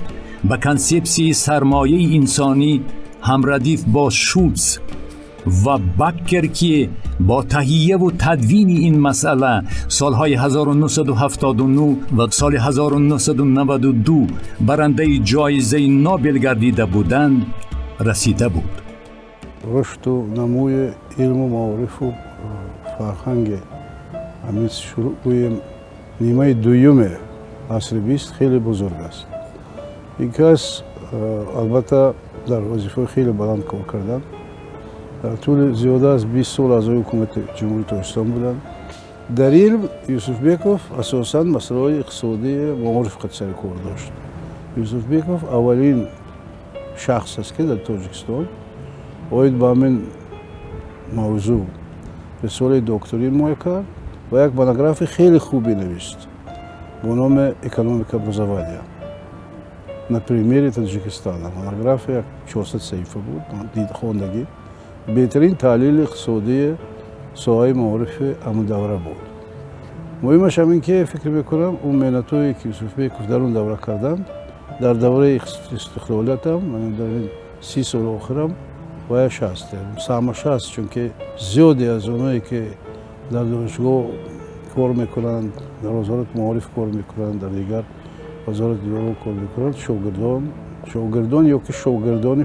به کنسپسی سرمایه انسانی همردیف با شولتز و بکر که با تهیه و تدوین این مسئله سالهای 1979 و سال 1992 برنده جایزه نوبل گردیده بودند رسیده بود. رشد و نموی علم و معارف و فرهنگ همین شروع نیمه دوم عصر 20 خیلی بزرگ است. یکی از البته در وظیفه خیلی بلند کار کردن. در طول زیاده از 20 سال از حکومت جمهوری تاجیکستان بودند. در علم یوسفبیکوف اساساً مسائل اقتصادی معارف قد سر کار داشت. یوسفبیکوف اولین شخص است که در تاجیکستان باید با همین موضوع رساله دکتری مایه کرد و یک مونوگراف خیلی خوبی نوشت با نام اکونومیکا بروزاوادیا на примере Таджикистана. Монограф 400 صفحه بود. دید خواندگی بهترین تحلیل اقتصادی ساحه معارف همون دوره بود. مهمش همین که فکر میکنم اون مهنت‌هایی که یوسفبیکوف در اون دوره کردند در دوره استقلالیت هم در این 30 سال آخرم بایش هست. سهمش هست چون که زیادی از اونایی که در دانشگاه کار میکنند، در وزارت معارف کار میکنند، در دیگر وزارت دیگر کار میکنند، شاگردان یا که شاگردان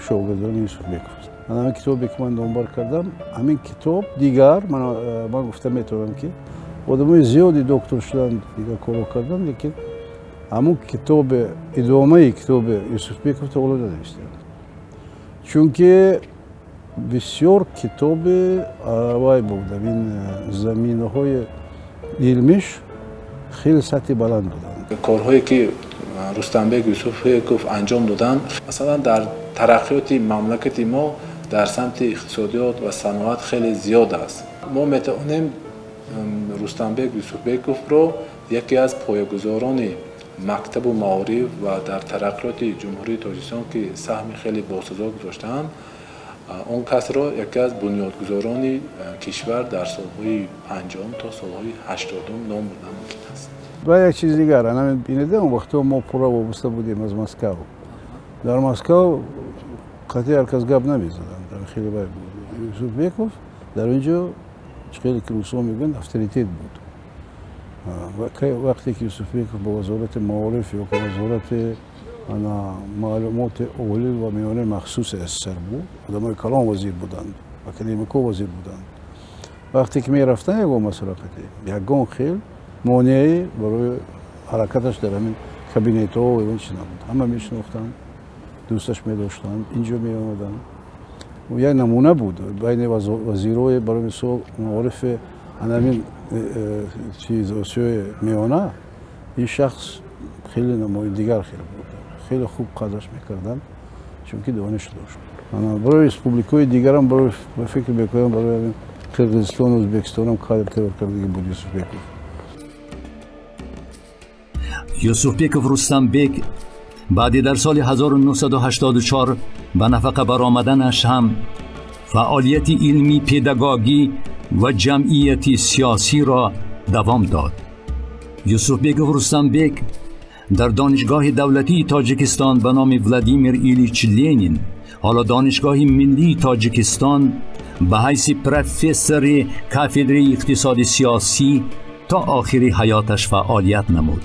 یوسفبیکوف است. من همین کتابی که من دنبال کردم، همین کتاب دیگر من گفته میتونم که آدمای زیادی دکتر شدن دیگر کار کردن، لیکن همون کتاب ادامه کتاب یوسفبیکوف تا حالا نداشتم. چون که بسیار کتاب وای بود، این زمینه‌های علمیش خیلی سطح بلند بودن. کارهایی که رستمبک یوسفبکوف انجام دادن، مثلا در ترقیات مملکت ما در سمت اقتصادیات و صنعت خیلی زیاد است. ما میتونیم رستمبک یوسفبکوف رو یکی از پایه‌گذاران مکتب و معارف و در ترقیات جمهوری تاجیکستان که سهم خیلی باسزا گذاشتن، اون کس را یکی از بنیادگذاران کشور در سالهای 50 تا سالهای 80 نام بردن ممکن است. و یک چیز دیگر، انا بینیده اون وقتا ما پورا وابسته بودیم از مسکو. در مسکو قطعی هر کس گپ نمیزدن، در خیلی باید بود. یوسفبکوف در اینجا خیلی که روسا میگن افسریتیت بود. وقتی که یوسفبکوف با وزارت معارف یا وزارت معلومات اولی و میانه مخصوص SSR بود، آدمای کلان وزیر بودند، اکادمیکو وزیر بودند. وقتی که می رفتن یکم مسئله قطعی، یکم خیلی مانعی برای حرکتش در همین کابینت ها و این چی نبود. همه میشناختن، دوستش می داشتن، اینجا می آمدن. و یک نمونه بود بین وزیرای برای مثال معارف همین چیز آسیای میانه، این شخص خیلی نمایندگار خیلی بود، خیلی خوب قدرش میکردن چون که دانش داشت. برای ریسپوبلیکای دیگر هم برای فکر میکنم برای قرقیزستان و ازبکستان هم کار کردگی بود یوسفبکوف. یوسفبکوف رستمبک بعدی در سال 1984 به نفقه برآمدنش هم فعالیت علمی، پداگوژی و جمعیتی سیاسی را دوام داد. یوسفبکوف رستمبک در دانشگاه دولتی تاجیکستان به نام ولادیمیر ایلیچ لنین، حالا دانشگاه ملی تاجیکستان، به حیث پروفسور کافدره اقتصاد سیاسی تا آخر حیاتش فعالیت نمود.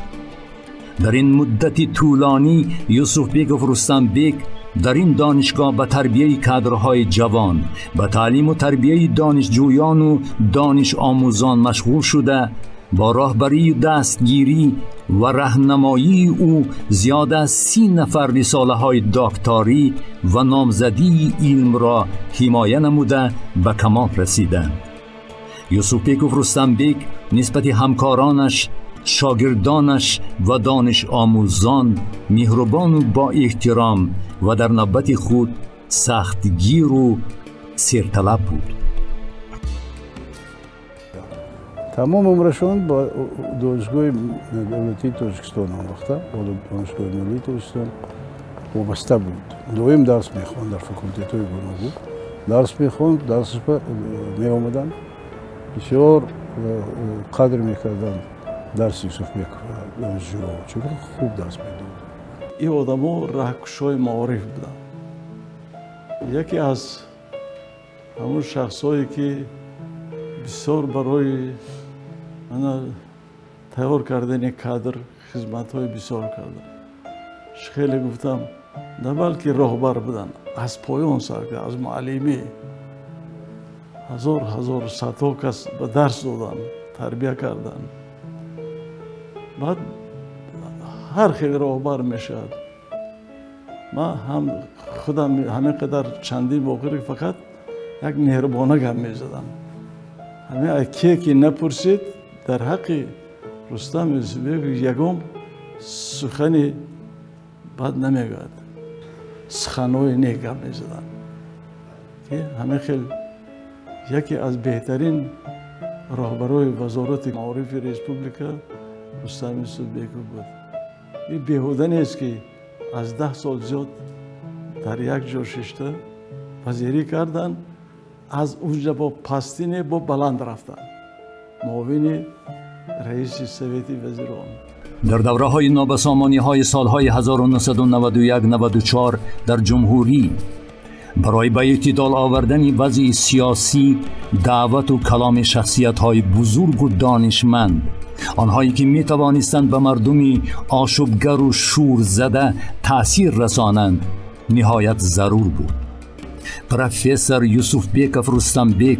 در این مدت طولانی یوسفبکوف رستمبک در این دانشگاه به تربیه کادرهای جوان، به تعلیم و تربیه دانشجویان و دانش آموزان مشغول شده، با راهبری و دستگیری و راهنمایی او زیاد از 30 نفر رساله‌های دکتری و نامزدی علم را حمایت نموده به کمال رسیدند. یوسفبکوف رستمبک نسبت همکارانش، شاگردانش و دانش آموزان مهربان و با احترام و در نوبت خود سختگیر و سرطلب بود. تمام عمرشون با دانشگاه دولتی تاجیکستان آموخته، با دانشگاه ملی تاجیکستان وابسته بود. دویم درس میخوند در فاکولتی‌های گوناگون، درس میخوند، درسش می آمدن، بسیار قدر میکردن درس یوسفبکوف دانشجوها، چون خوب درس میداد. این آدما راهکشای معارف بودن. یکی از همون شخصایی که بسیار برای من تیار کردن کادر خدمت‌های بسیار کردن. خیلی گفتم نه بلکه راهبر بودن، از پایان سر که از معلمی هزار صدها کس به درس دادن، تربیه کردن. بعد هر خیلی راهبر میشد. من هم خودم همین قدر چندین موقعی فقط یک مهربانه گپ میزدم. همه که نپرسید در حق رستم یوسفبکوف یکم سخنی بد نمیگوید، سخنهای نیک گپ میزدن که همه خیلی یکی از بهترین راهبرای وزارت معارف ریسپوبلیکا رستم یوسفبکوف بود. این بیهوده نیست که از 10 سال زیاد در یک جا ششته وزیری کردن، از اونجا با پستین با بلند رفتن، معاون رئیس سویتی وزیران. در دوره های نابسامانی های سالهای 1991-94 در جمهوری برای به اعتدال آوردن وضع سیاسی دعوت و کلام شخصیت های بزرگ و دانشمند، آنهایی که می توانستند به مردمی آشوبگر و شور زده تأثیر رسانند، نهایت ضرور بود. پروفسور یوسفبکوف رستمبک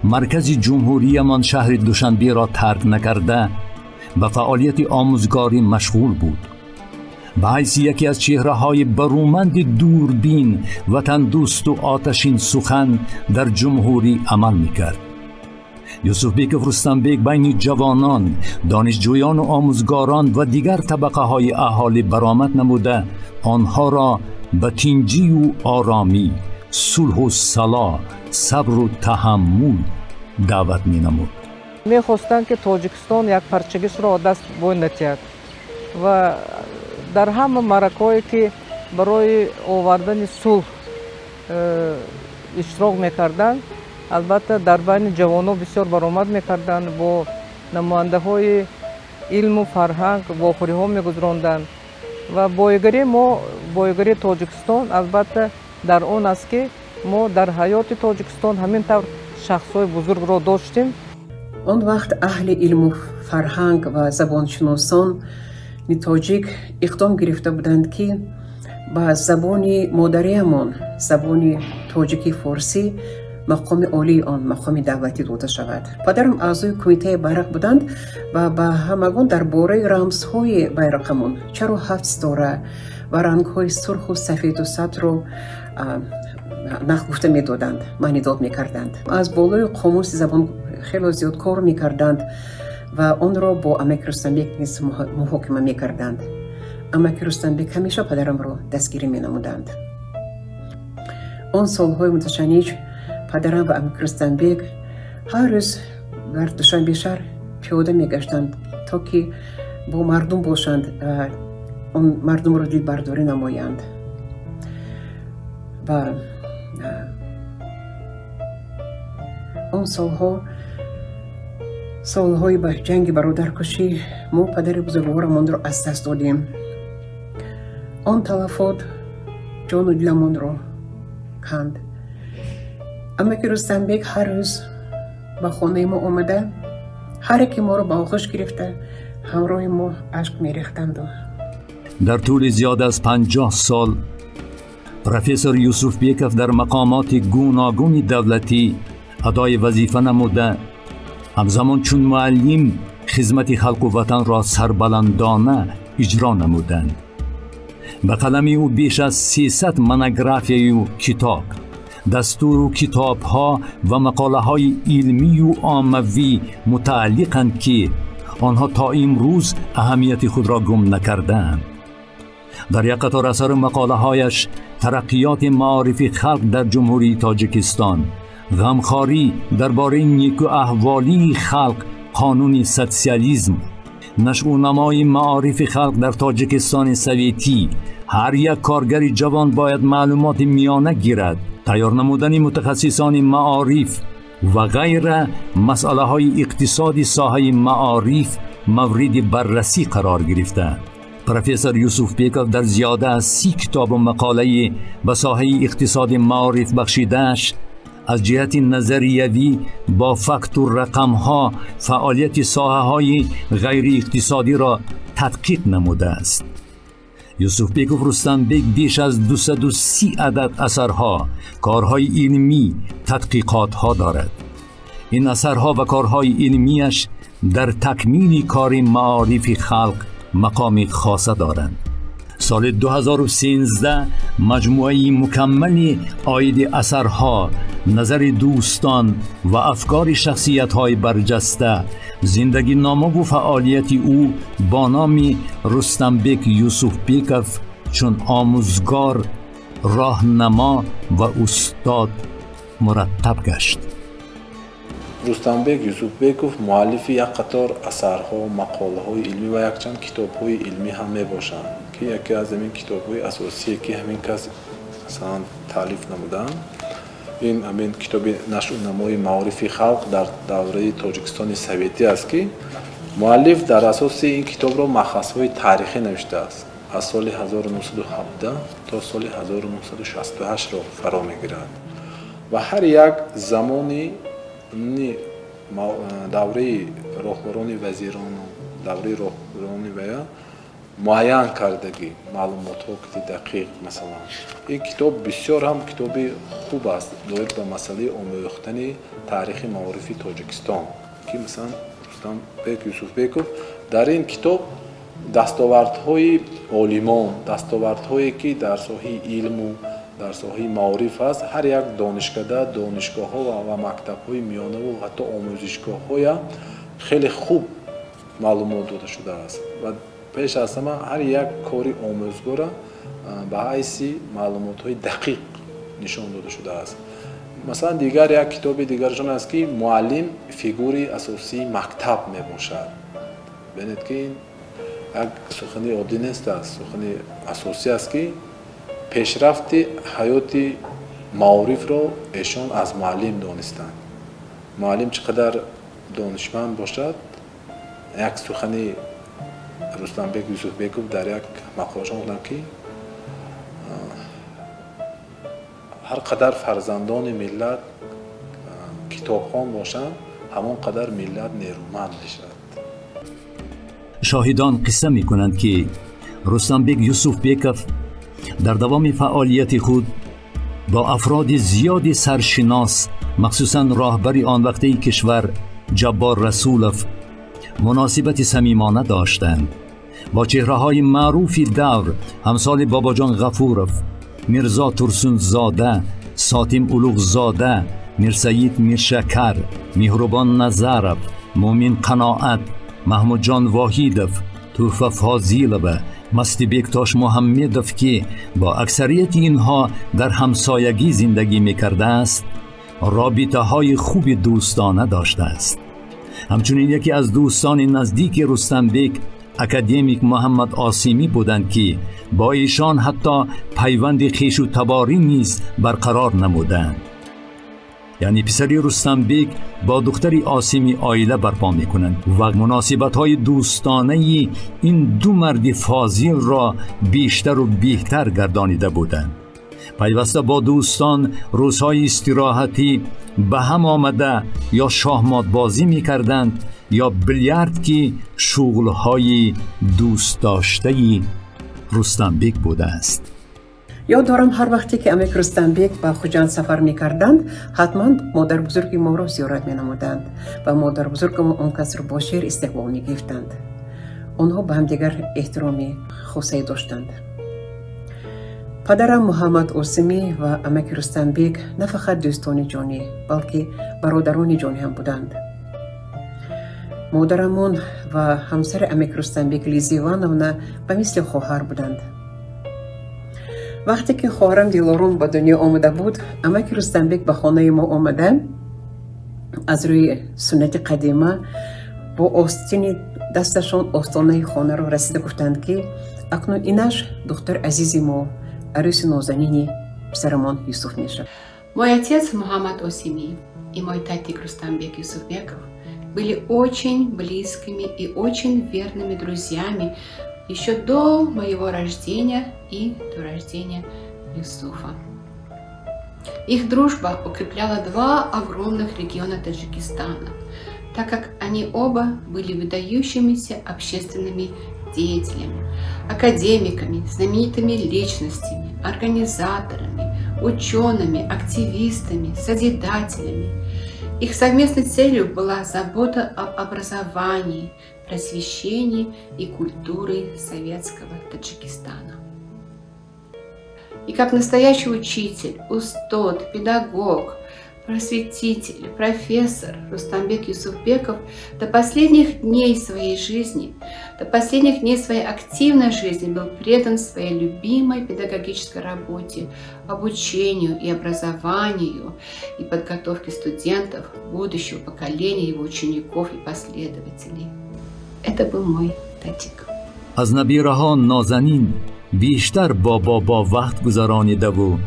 مرکز جمهوریمان شهر دوشنبه را ترک نکرده به فعالیت آموزگاری مشغول بود. به حیث یکی از چهره‌های برومند دوربین، وطن دوست و آتشین سخن در جمهوری عمل می‌کرد. یوسفبیکوف رستمبک بین جوانان، دانشجویان و آموزگاران و دیگر طبقه های اهالی برآمد نموده آنها را به تینجی و آرامی، صلح و صلاح، صبر و تحمل دعوت می نمود. می خواستند که تاجیکستان یک پرچگیش را دست بوی نتید و در همه معرکه‌هایی که برای آوردن صلح اشتراک میکردند، البته در بین جوانان بسیار برآمد میکردند، با نماینده های علم و فرهنگ واخوری ها میگذراندند و بایگری تاجیکستان البته در آن است که ما در حیات تاجیکستان همین طور شخص های بزرگ را داشتیم. آن وقت اهل علم و فرهنگ و زبانشناسان تاجیک اقدام گرفته بودند که با زبان مادریمان، زبان تاجیکی فارسی، مقام عالی آن مقام دعوتی داده شود. پدرم اعضای کمیته بیرق بودند و با همگان درباره رمزهای بیرقمان، چرا 7 ستاره و رنگهای سرخ و سفید و سبز رو نخ گفته میدادند، معنی داد میکردند. از بالای قاموس زبان خیلی زیاد کار میکردند و آن را با امک رستمبک نیز محاکمه میکردند. امک رستمبک همیشه پدرم را دستگیری مینمودند. آن سالهای متشنج پدرم و امک رستمبک هر روز در دوشنبه شهر پیاده میگشتند تا که با مردم باشند، آن مردم را دل برداری نمایند. و آن سالهای به جنگ برادرکشی ما پدر بزرگوارمان را از دست دادیم. آن تلفات جان و دلمان را کند. اما که رستمبک هر روز به خانه ما آمده، هر کی ما را به آغوش گرفته همراه ما اشک میریختند. در طول زیاد از 50 سال پروفسور یوسفبیکوف در مقامات گوناگون دولتی ادای وظیفه نموده، همزمان چون معلم خدمت خلق و وطن را سربلندانه اجرا نمودند. به قلم او بیش از 300 مونوگرافی و کتاب، دستور و کتاب ها و مقاله های علمی و عاموی متعلقند که آنها تا امروز اهمیت خود را گم نکردند. در یک قطار اثر مقاله هایش ترقیات معارف خلق در جمهوری تاجیکستان، غمخواری درباره نیکو احوالی خلق، قانون سوسیالیسم، نشأ و نمای معارف خلق در تاجیکستان سوویتی، هر یک کارگر جوان باید معلومات میانه گیرد، تیار نمودن متخصصان معارف و غیر مسئله های اقتصادی ساحه معارف مورد بررسی قرار گرفته. پروفسور یوسفبیکوف در زیاده از 30 کتاب و مقاله به ساحه اقتصاد معارف بخشیده‌اش از جهت نظریوی با فکت و رقم‌ها فعالیت ساحه‌های غیر اقتصادی را تدقیق نموده است. یوسفبیکوف رستمبک بیش از 230 عدد اثرها، کارهای علمی، تدقیقات‌ها دارد. این اثرها و کارهای علمیش در تکمیل کار معارف خلق مقام خاصه دارند. سال 2013 مجموعه مکمل عاید اثرها، نظر دوستان و افکار شخصیت‌های برجسته، زندگی نامه و فعالیت او با نام رستمبک یوسفبیکوف چون آموزگار، راهنما و استاد مرتب گشت. رستمبک یوسفبیکوف مؤلف یک قطار اثرها و مقاله‌های علمی و یک چند کتاب‌های علمی هم میباشند که یکی از این کتاب‌های اساسی که همین کس مثلا تالیف نمودند، این همین کتاب نشأ و نمای معارف خلق در دوره تاجیکستان سوویتی است که مؤلف در اساس این کتاب را مبحث‌های تاریخی نوشته است. از سال 1917 تا سال 1968 را فرا می‌گیرد و هر یک زمانی دوره راهبران وزیران و دوره راهبران ویا معین کردگی معلومات ها که دقیق مثلا این کتاب بسیار هم کتاب خوب است دایر به مسئله آموختن تاریخ معارف تاجیکستان که مثلا رستمبک یوسفبیکوف در این کتاب دستاوردهای عالمان، دستاوردهایی که در ساحه علم و дар соҳаи маориф ҳаст, ҳар як донишкада донишгоҳҳо ва мактабҳои миёнаву ҳатто омӯзишгоҳҳоя хеле хуб маълумот дода шудааст ва пеш аз ҳама ҳар як кори омӯзгора ба ҳайси маълумотҳои дақиқ нишон дода шудааст. масалан дигар як китоби дигаршон аст ки муаллим фигури асосии мактаб мебошад. бинед ки як сухани оддӣ нест аст, сухани асосӣ аст ки пешрафти ҳаёти маорифро эшон аз муаллим донистанд. муаллим чӣ қадар донишманд бошад, як сухани Рустамбек Юсуфбеков дар як мақолашон гуфтанд ки ҳар қадар фарзандони миллат китобхон бошанд, ҳамон қадар миллат нерӯманд мешавад. شاهدان قصه می کنند که رستمبek یوسفبیکوف در دوام فعالیت خود با افراد زیادی سرشناس، مخصوصاً راهبر آن وقته کشور جبار رسولوف، مناسبت صمیمانه داشتند. با چهره‌های معروف دور همسال باباجان غفورов، میرزا ترسونزاده، ساتیم اولوغزاده، میرسید میرشکر، مهربان نظرов، مومن قناعت، محمود جان واحیدов، توفه فاضیلова، مستیبک تاش محمدов که با اکثریت اینها در همسایگی زندگی میکرده است، رابطه های خوب دوستانه داشته است. همچنین یکی از دوستان نزدیک رستمبek اکادمیک محمد آسیمی بودند که با ایشان حتی پیوند خویش و تباری نیز برقرار نمودند. یعنی پسری رستمبek با دختری آسیمی آیله برپا می کنند و مناسبت های دوستانه این دو مرد فاضل را بیشتر و بهتر گردانیده بودند. پیوسته با دوستان روزهای استراحتی به هم آمده یا شاهمات بازی می کردند یا بیلیارد که شغلهای دوست داشته رستمبek بوده است. یاد دارم هر وقتی که امک رستمبek با خوجند سفر می‌کردند، حتما مادر بزرگ ما را زیارت می‌نمودند و مادر بزرگ ما اون کس را با شعر استقبال می‌گرفتند. آنها به هم دیگر احترامی خاصی داشتند. پدرم محمد آسیمی و امک رستمبek نه فقط دوستان جانی بلکه برادران جانی هم بودند. مادرمون و همسر امک رستمبek لیزی ایوانونا به مثل خواهر بودند. وقتی که خواهرم دیلارم به دنیا آمده بود، امک رستمبek به خانه ما آمده از روی سنت قدیمه با آستین دستشان آستانه خانه را رسیده گفتند که اکنون اینش دختر عزیزی ما عروس نازنینی پسرمان یوسف میشه. Мой отец Мухаммад Осими и мой татик Рустамбек Юсуфбеков были очень близкими и очень верными друзьями еще до моего рождения и до рождения Юсуфа. Их дружба укрепляла два огромных региона Таджикистана, так как они оба были выдающимися общественными деятелями, академиками, знаменитыми личностями, организаторами, учеными, активистами, созидателями. Их совместной целью была забота об образовании, просвещении и культуре советского Таджикистана. И как настоящий учитель, устод, педагог, просветитель, профессор Рустамбек Юсуфбеков до последних дней своей жизни, до последних дней своей активной жизни был предан своей любимой педагогической работе, обучению и образованию и подготовке студентов, будущего поколения его учеников и последователей. Это был мой татик. از نبیره‌ها نازنین بیشتر با وقت گذرانیده و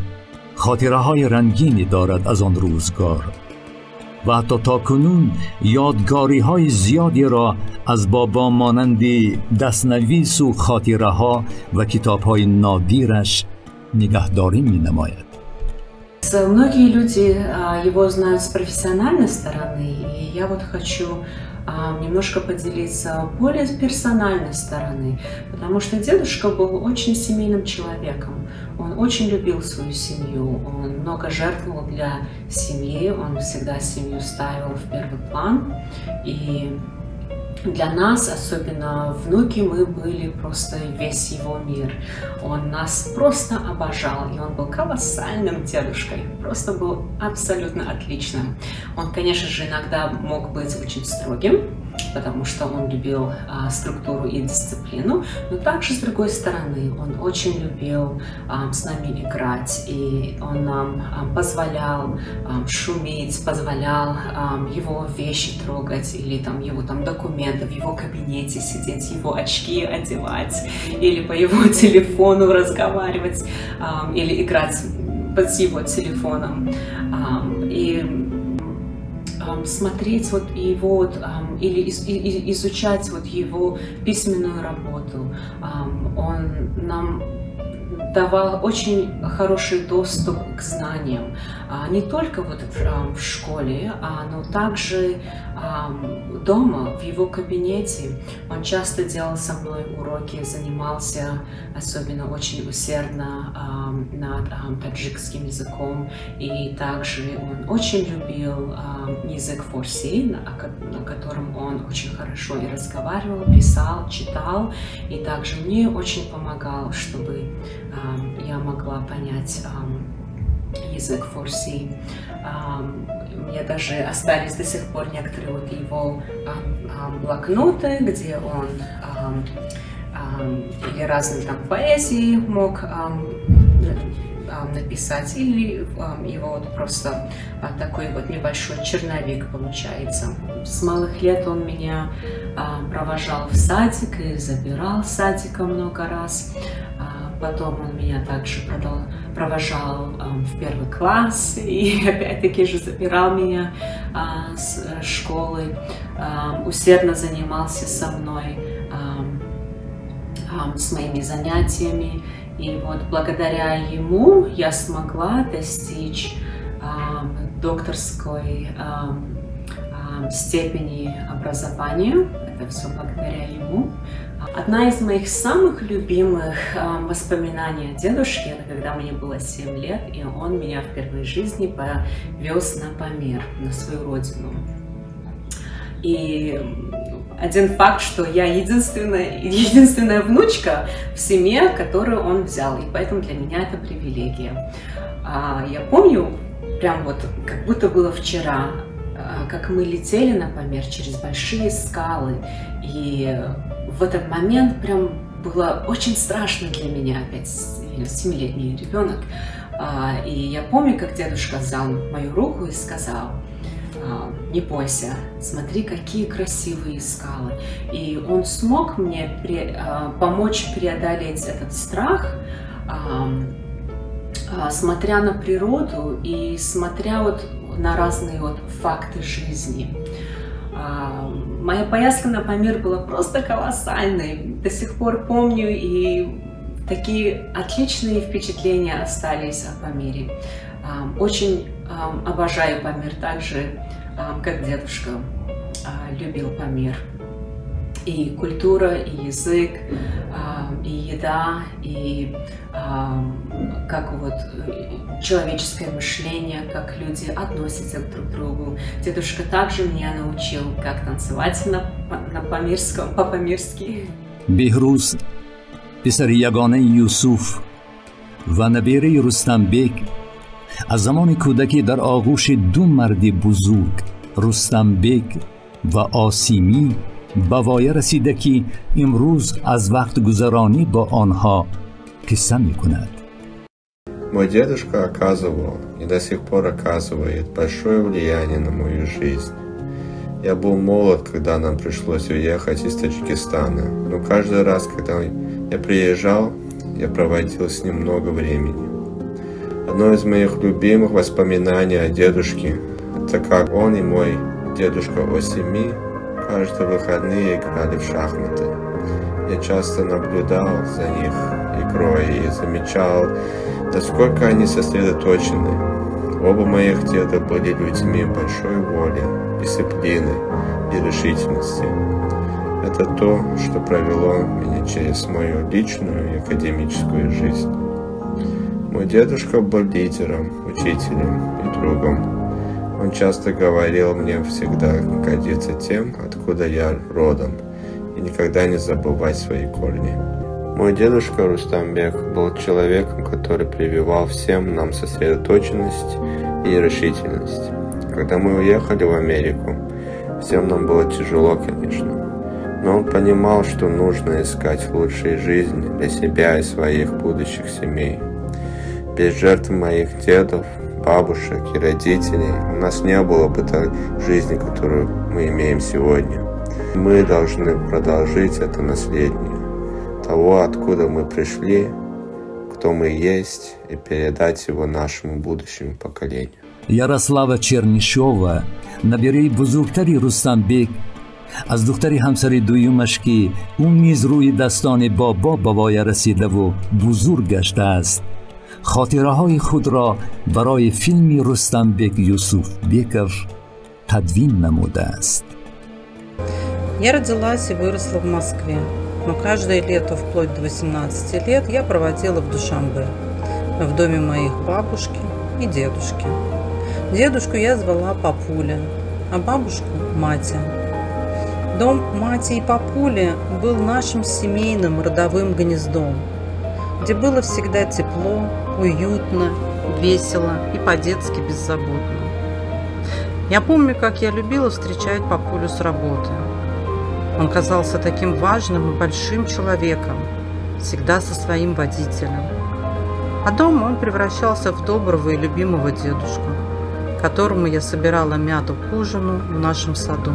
خاطره های رنگینی دارد از آن روزگار و حتی تا کنون یادگاری های زیادی را از بابا مانند دستنویس و خاطره ها و کتاب های نادیرش نگهداری می نماید. Многие люди его знают с профессиональной стороны, и я вот хочу немножко поделиться более персональной стороны, потому что дедушка был очень семейным человеком. Он очень любил свою семью, он много жертвовал для семьи, он всегда семью ставил в первый план. И для нас, особенно внуки, мы были просто весь его мир. Он нас просто обожал, и он был колоссальным дедушкой, просто был абсолютно отличным. Он, конечно же, иногда мог быть очень строгим, потому что он любил структуру и дисциплину, но также, с другой стороны, он очень любил с нами играть, и он нам позволял шуметь, позволял его вещи трогать, или там его документы в его кабинете сидеть, его очки одевать, или по его телефону разговаривать, или играть с его телефоном, и смотреть вот его, или изучать вот его письменную работу. Он нам давал очень хороший доступ к знаниям, не только вот в школе, но также дома, в его кабинете. Он часто делал со мной уроки, занимался особенно очень усердно над таджикским языком, и также он очень любил язык фарси, на котором он очень хорошо и разговаривал, писал, читал, и также мне очень помогал, чтобы я могла понять язык фарси. У меня даже остались до сих пор некоторые вот его блокноты, где он или разные там поэзии мог написать, или его вот просто такой вот небольшой черновик получается. С малых лет он меня провожал в садик и забирал с садика много раз. Потом он меня также провожал в первый класс и опять-таки же забирал меня с школы, усердно занимался со мной, с моими занятиями. И вот благодаря ему я смогла достичь докторской степени образования. Это все благодаря ему. Одна из моих самых любимых воспоминаний о дедушке, это когда мне было 7 лет, и он меня впервые в жизни повез на Памир, на свою родину. И один факт, что я единственная внучка в семье, которую он взял, и поэтому для меня это привилегия. Я помню, прям вот как будто было вчера, как мы летели на Памир через большие скалы, и в этот момент прям было очень страшно для меня, опять 7-летний ребенок. И я помню, как дедушка взял мою руку и сказал: не бойся, смотри, какие красивые скалы. И он смог мне помочь преодолеть этот страх, смотря на природу и смотря вот на разные вот факты жизни. Моя поездка на Памир была просто колоссальной. До сих пор помню, и такие отличные впечатления остались о Памире. Очень обожаю Памир так же, как дедушка любил Памир. И культура, и язык, и еда, и как вот человеческое мышление, как люди относятся друг к другу. Дедушка также меня научил, как танцевать на памирском, по-памирски. بهروز پسر یگانه یوسف و نبیره رستمبک از زمان کودکی در آغوش دو مرد بزرگ رستمبک و آسیمی به وایه رسیده که امروز از وقت گذرانی با آنها قصه می کند. Мой дедушка оказывал и до сих пор оказывает большое влияние на мою жизнь. Я был молод, когда нам пришлось уехать из Таджикистана, но каждый раз, когда я приезжал, я проводил с ним много времени. Одно из моих любимых воспоминаний о дедушке – это как он и мой дедушка Осими каждые выходные играли в шахматы. Я часто наблюдал за них игрой и замечал, насколько они сосредоточены. Оба моих деда были людьми большой воли, дисциплины и решительности. Это то, что провело меня через мою личную и академическую жизнь. Мой дедушка был лидером, учителем и другом. Он часто говорил мне всегда гордиться тем, откуда я родом, и никогда не забывать свои корни. Мой дедушка Рустамбек был человеком, который прививал всем нам сосредоточенность и решительность. Когда мы уехали в Америку, всем нам было тяжело, конечно. Но он понимал, что нужно искать лучшей жизни для себя и своих будущих семей. Без жертв моих дедов, бабушек и родителей у нас не было бы той жизни, которую мы имеем сегодня. Мы должны продолжить это наследие того, откуда мы пришли, кто мы есть, и передать его нашему будущему поколению. Ярослава Чернишова, набери бузургтари Рустамбек, از دختری همسر دویمش که اون نیز روی دستان بابا بابای رسیده و بزرگ گشته است خاطره های خود را برای فیلمی رستمبک یوسف Беков تدوین نموده است. Я родилась и выросла в Москве, но каждое лето вплоть до 18 лет я проводила в Душанбе, в доме моих бабушки и дедушки. Дедушку я звала Папуля, а бабушку – Матя. Дом мати и папули был нашим семейным родовым гнездом, где было всегда тепло, уютно, весело и по-детски беззаботно. Я помню, как я любила встречать папулю с работы. Он казался таким важным и большим человеком, всегда со своим водителем. А дома он превращался в доброго и любимого дедушку, которому я собирала мяту к ужину в нашем саду.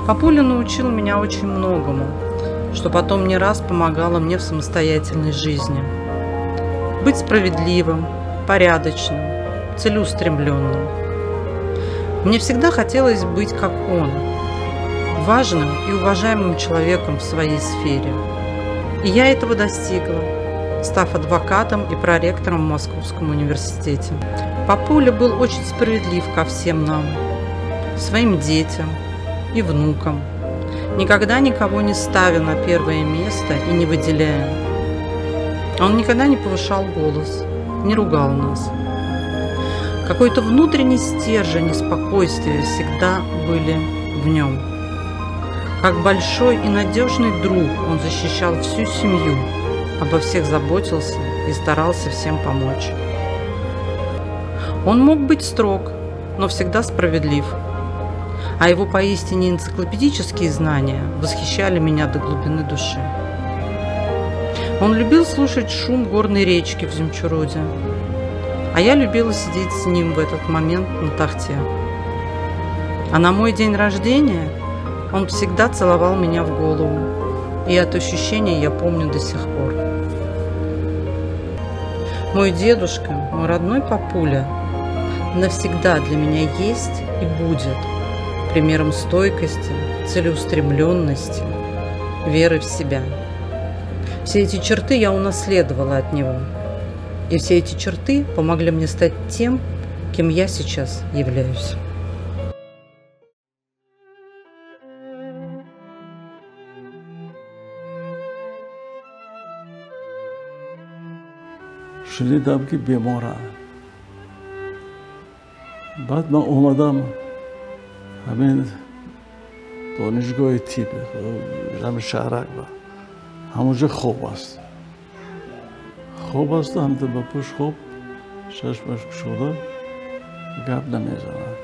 Папуля научил меня очень многому, что потом не раз помогало мне в самостоятельной жизни. Быть справедливым, порядочным, целеустремленным. Мне всегда хотелось быть как он, важным и уважаемым человеком в своей сфере. И я этого достигла, став адвокатом и проректором в Московском университете. Папуля был очень справедлив ко всем нам, своим детям и внукам, никогда никого не ставя на первое место и не выделяя. Он никогда не повышал голос, не ругал нас. Какой-то внутренний стержень и спокойствие всегда были в нем. Как большой и надежный друг он защищал всю семью, обо всех заботился и старался всем помочь. Он мог быть строг, но всегда справедлив. А его поистине энциклопедические знания восхищали меня до глубины души. Он любил слушать шум горной речки в Земчуроде, а я любила сидеть с ним в этот момент на тахте. А на мой день рождения он всегда целовал меня в голову, и это ощущение я помню до сих пор. Мой дедушка, мой родной папуля, навсегда для меня есть и будет примером стойкости, целеустремленности, веры в себя. Все эти черты я унаследовала от него. И все эти черты помогли мне стать тем, кем я сейчас являюсь. شنیدم که بیمارم. بعد من اومدم همین دانشگاه تیپ همین شهرک با همونجا خوب است. خوب است هم تا بپوش خوب چشمش شده گپ نمیزند.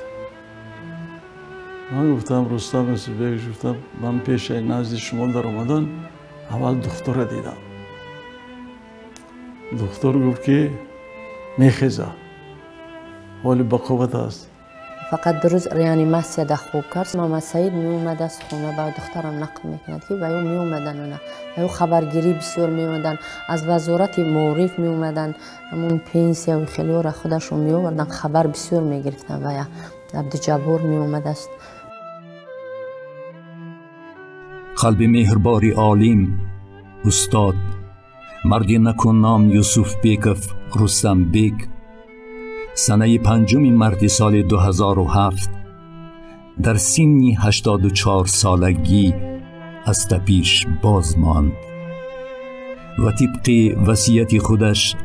من گفتم رستم سبیک گفتم من پیش نزد شما در اومدن اول دکتر دیدم. دکتر گفت که میخیزه ولی با قوت است. فقط دو روز ریانیماسیا دا خوب کرد. ماما سعید می اومد از خونه با دخترم نقل میکند که و می اومدن اونا و خبرگیری بسیار می اومدن از وزارت معارف می اومدن همون پنسیا و خیلی را خودشون می آوردن خبر بسیار می گرفتن و عبدالجبار می اومد است. قلب مهرباری عالم استاد مردی نکن نام یوسف بیکوف رستمبک سنه 5 مردی سال 2007 در سن 84 سالگی از تپش باز ماند و طبق وصیت خودش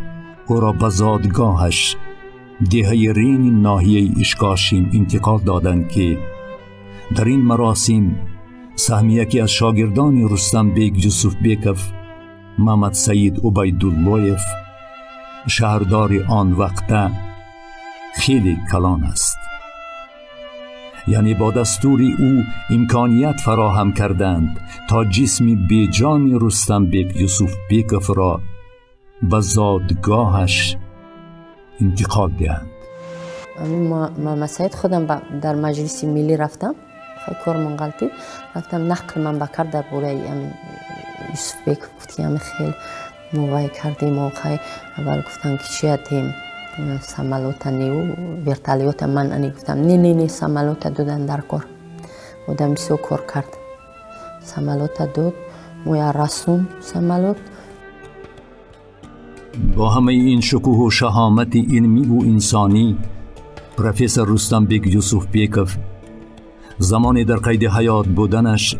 او را به زادگاهش دهه رین ناحیه اشکاشیم انتقال دادند که در این مراسم سهم یکی از شاگردان رستم بیگ یوسف بیکوف، محمد سید عبیداللهیف، شهردار آن وقت خیلی کلان است. یعنی با دستور او امکانیت فراهم کردند تا جسم بیجان رستم بیگ یوسف بیکوف را به زادگاهش انتقال دهند. محمد سید خودم در مجلس ملی رفتم، خیلی کار منقلتی رفتم نقل من بکر در بوره یوسف بیکوف گفتیم خیلی موقعی کردیم و خیلی اول گفتم که چی هستیم سمالوت نیو ورتالیوت من انی گفتم نه سمالوت دادن در کار بودم بسیار کار کرد سمالوت داد مویا رسوم سمالوت. با همه این شکوه و شهامت علمی و انسانی، پروفسور رستم بیگ یوسف بیکوف زمانی در قید حیات بودنش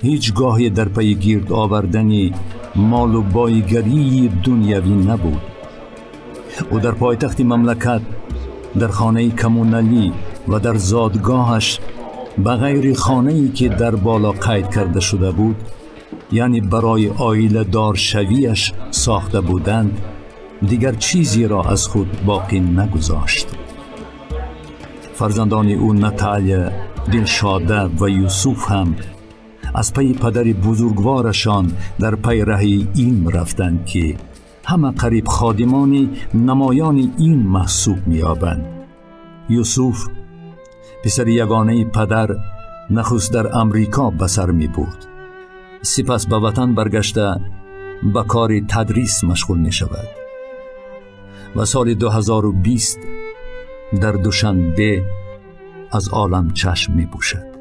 هیچگاه در پی گرد آوردن مال و بایگری دنیوی نبود. او در پایتخت مملکت، در خانه کمونالی و در زادگاهش بغیر خانه‌ای که در بالا قید کرده شده بود، یعنی برای عائله دار شویش ساخته بودند، دیگر چیزی را از خود باقی نگذاشت. فرزندان او نتالیا، دلشاده و یوسف هم از پی پدر بزرگوارشان در پی ره علم رفتند که همه قریب خادمان نمایان این محسوب می‌یابند. یوسف پسر یگانه پدر نخست در امریکا به سر می‌برد، سپس به وطن برگشته به کار تدریس مشغول می‌شود و سال 2020 در دوشنبه از عالم چشم می‌پوشد.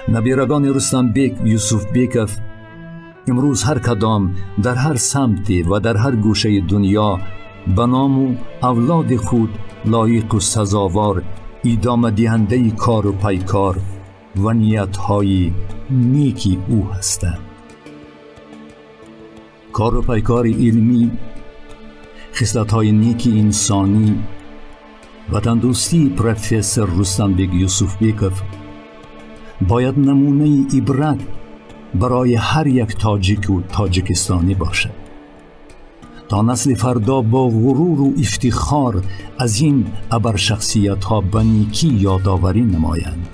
نبیرگان رستم بیگ یوسف بیکوف امروز هر کدام در هر سمت و در هر گوشه دنیا به نام و اولاد خود لایق و سزاوار ادامه دهنده کار و پیکار و نیت‌های نیکی او هستند. کار و پیکار علمی، خصلت‌های نیکی انسانی، وطندوستی پروفسور رستم بیگ یوسف بیکوف باید نمونه عبرت برای هر یک تاجیک و تاجیکستانی باشد تا نسل فردا با غرور و افتخار از این ابر شخصیت ها به نیکی یادآوری نمایند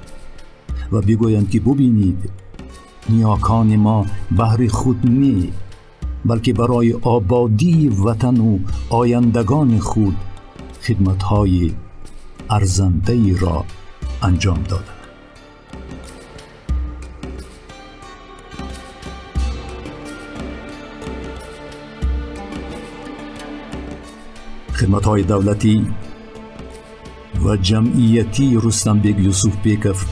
و بگویند که ببینید نیاکان ما بهر خود نه بلکه برای آبادی وطن و آیندگان خود خدمت‌های ارزنده‌ای را انجام دادند. خدمت‌های دولتی و جمعیتی رستم بیگ یوسف بیکوف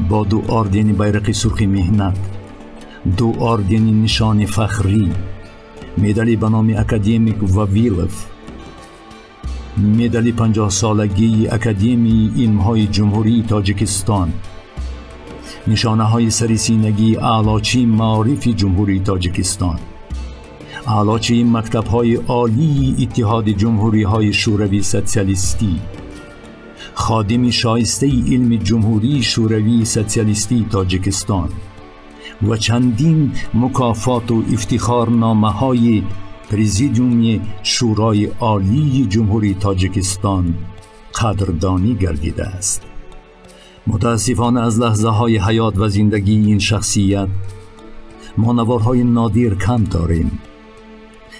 با 2 آردن بیرق سرخ مهنت، 2 آردن نشان فخری، مدال به نام اکادمیک و ویلف، مدال 50 سالگی اکادمی علم‌های جمهوری تاجیکستان، نشانه‌های سریسینگی اعلاچی معارف جمهوری تاجیکستان، اعلاچی مکتب‌های عالی اتحاد جمهوری‌های شوروی سوسیالیستی، خادم شایسته علم جمهوری شوروی سوسیالیستی تاجیکستان و چندین مکافات و افتخارنامه‌های پرزیدیوم شورای عالی جمهوری تاجیکستان قدردانی گردیده است. متاسفانه از لحظه‌های حیات و زندگی این شخصیت ما نوارهای نادر کم داریم،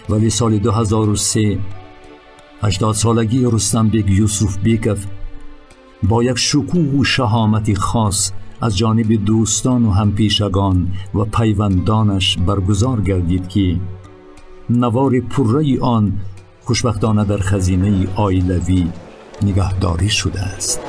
ولی سال 2003 80 سالگی رستم بیگ یوسف بیکوف با یک شکوه و شهامت خاص از جانب دوستان و همپیشگان و پیوندانش برگزار گردید که نوار پره آن خوشبختانه در خزینه عائلوی نگهداری شده است.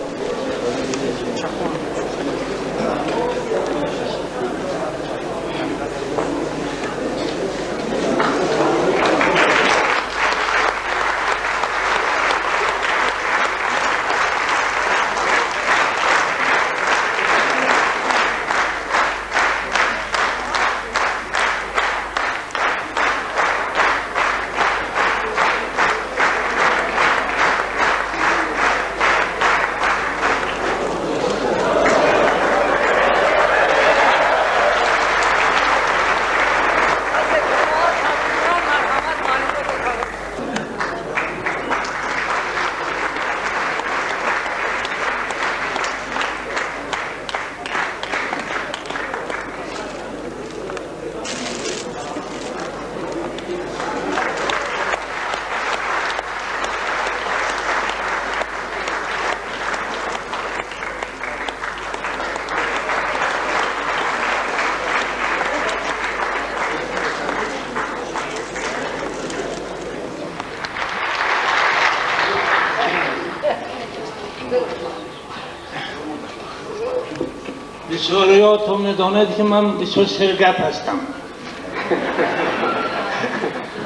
بسیاریاتون میداند که من بسیار سرگپ هستم.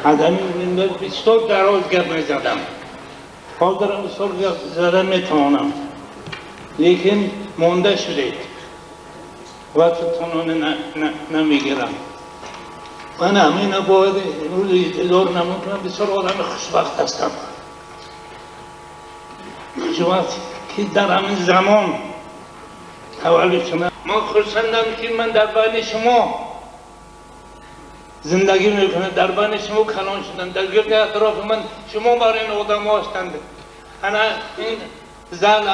از همین بسیار دراز گپ میزدم. حاضرم بسیار گپ زدن میتوانم، لیکن مانده شدید وقتتون نمیگیرم. من همین باید امروز اعتذار نمونم، بسیار آدم خوشبخت هستم. وقتی که در همین زمان تولد شدم، من خرسندم که من در بین شما زندگی میکنم، در بین شما کلان شدم، در گرد اطراف من شما برای این آدم هستند. انا این زن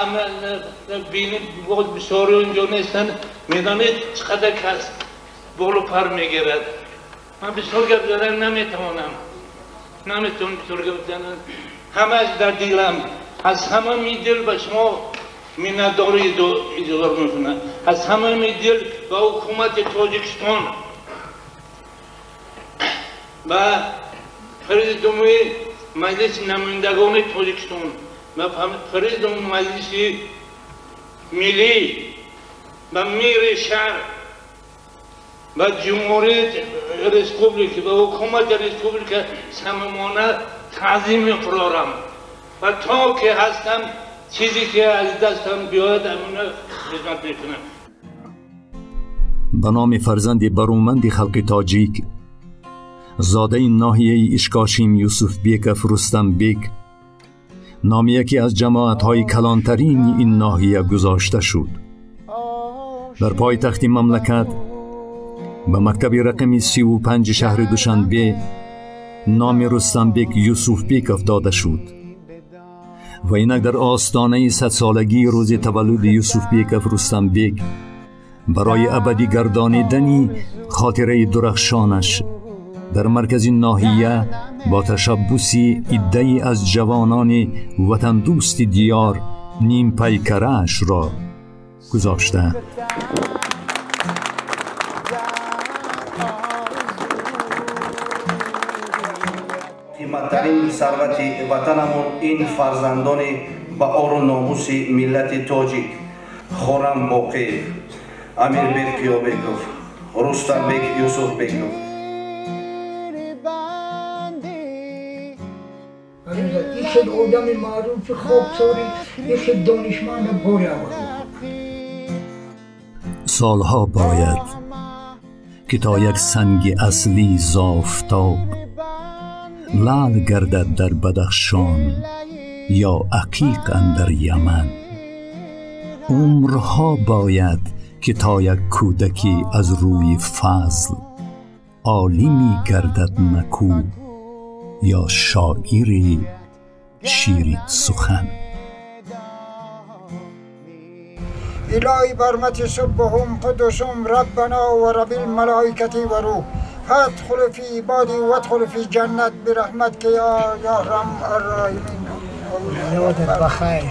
بینی بود بسیاری اونجا نیستن، میدانید چقدر کس بول و پر میگیرد. من بسیار گپ زدن نمیتوانم، نمیتونم بسیار گپ زدن. همش در دلم، از همه می دل به شما مینداری اظهار میکنم، از همه می دل به حکومت تاجیکستان و پرزیدنت مجلس نمایندگان تاجیکستان و پرزیدنت مجلس ملی و میر شهر و جمهوری ریسپوبلیک و حکومت ریسپوبلیک صمیمانه تعظیم می‌فرارم و تا که هستم چیزی که از دستم بیاید امونه خدمت میکنم. به نام فرزند برومند خلق تاجیک، زاده ناحیه اشکاشیم یوسف بیک رستم بیک، نام یکی از جماعت‌های کلانترین این ناحیه گذاشته شد. در پایتخت مملکت به مکتب رقم 35 شهر دوشنبه نام رستم بیک یوسف بیک داده شد و اینک در آستانه 100 سالگی روز تولد یوسف بیک رستم بیک برای ابدی گردانیدن خاطره درخشانش در مرکز ناحیه با تشبوسی عده‌ای از جوانان وطن دوست دیار نیم پیکره‌اش را گذاشته. قیمتترین ثروت وطنمون این فرزندان با آر و ناموس ملت تاجیک، خرم باقی، امیر بیک کیوبیکوف، رستم بیک یوسف بیکوف. یک آدم معروف خاکساری، یک دانشمند باریابر. سالها باید که تا یک سنگ اصلی ز آفتاب لعل گردد در بدخشان یا عقیق اندر یمن. عمرها باید که تا یک کودکی از روی فضل عالمی گردد نکو یا شاعری شیرین سخن. الهی برمت صبحهم قدسهم ربنا و رب الملائکة و روح فادخل فی عبادی و ادخل فی جنت برحمتک یا ارحم الراحمین. یادت بخیر.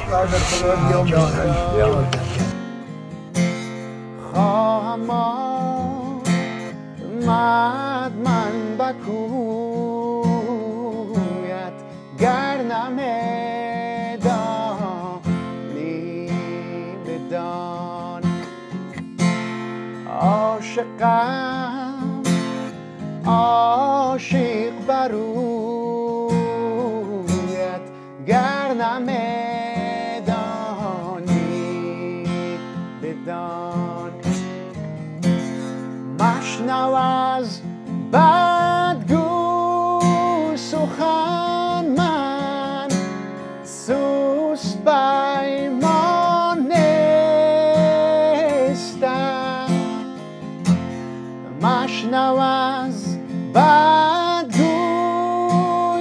خواهم آمد من به کویت گر نمیدانی بدان عاشقم عاشق برویت گر نمیدانی بدان مشنو از بدگو سخن من سوست پیمان نیستم. مشنو از بدگو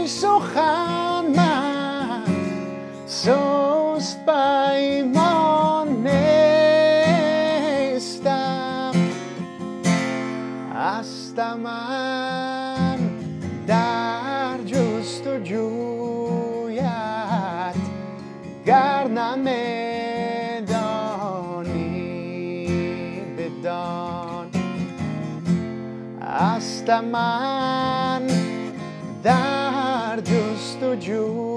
سخن من سوست پیمان نیستم. هستم من در جستجویت گر نمیدانی بدان. هستم من در جستجویت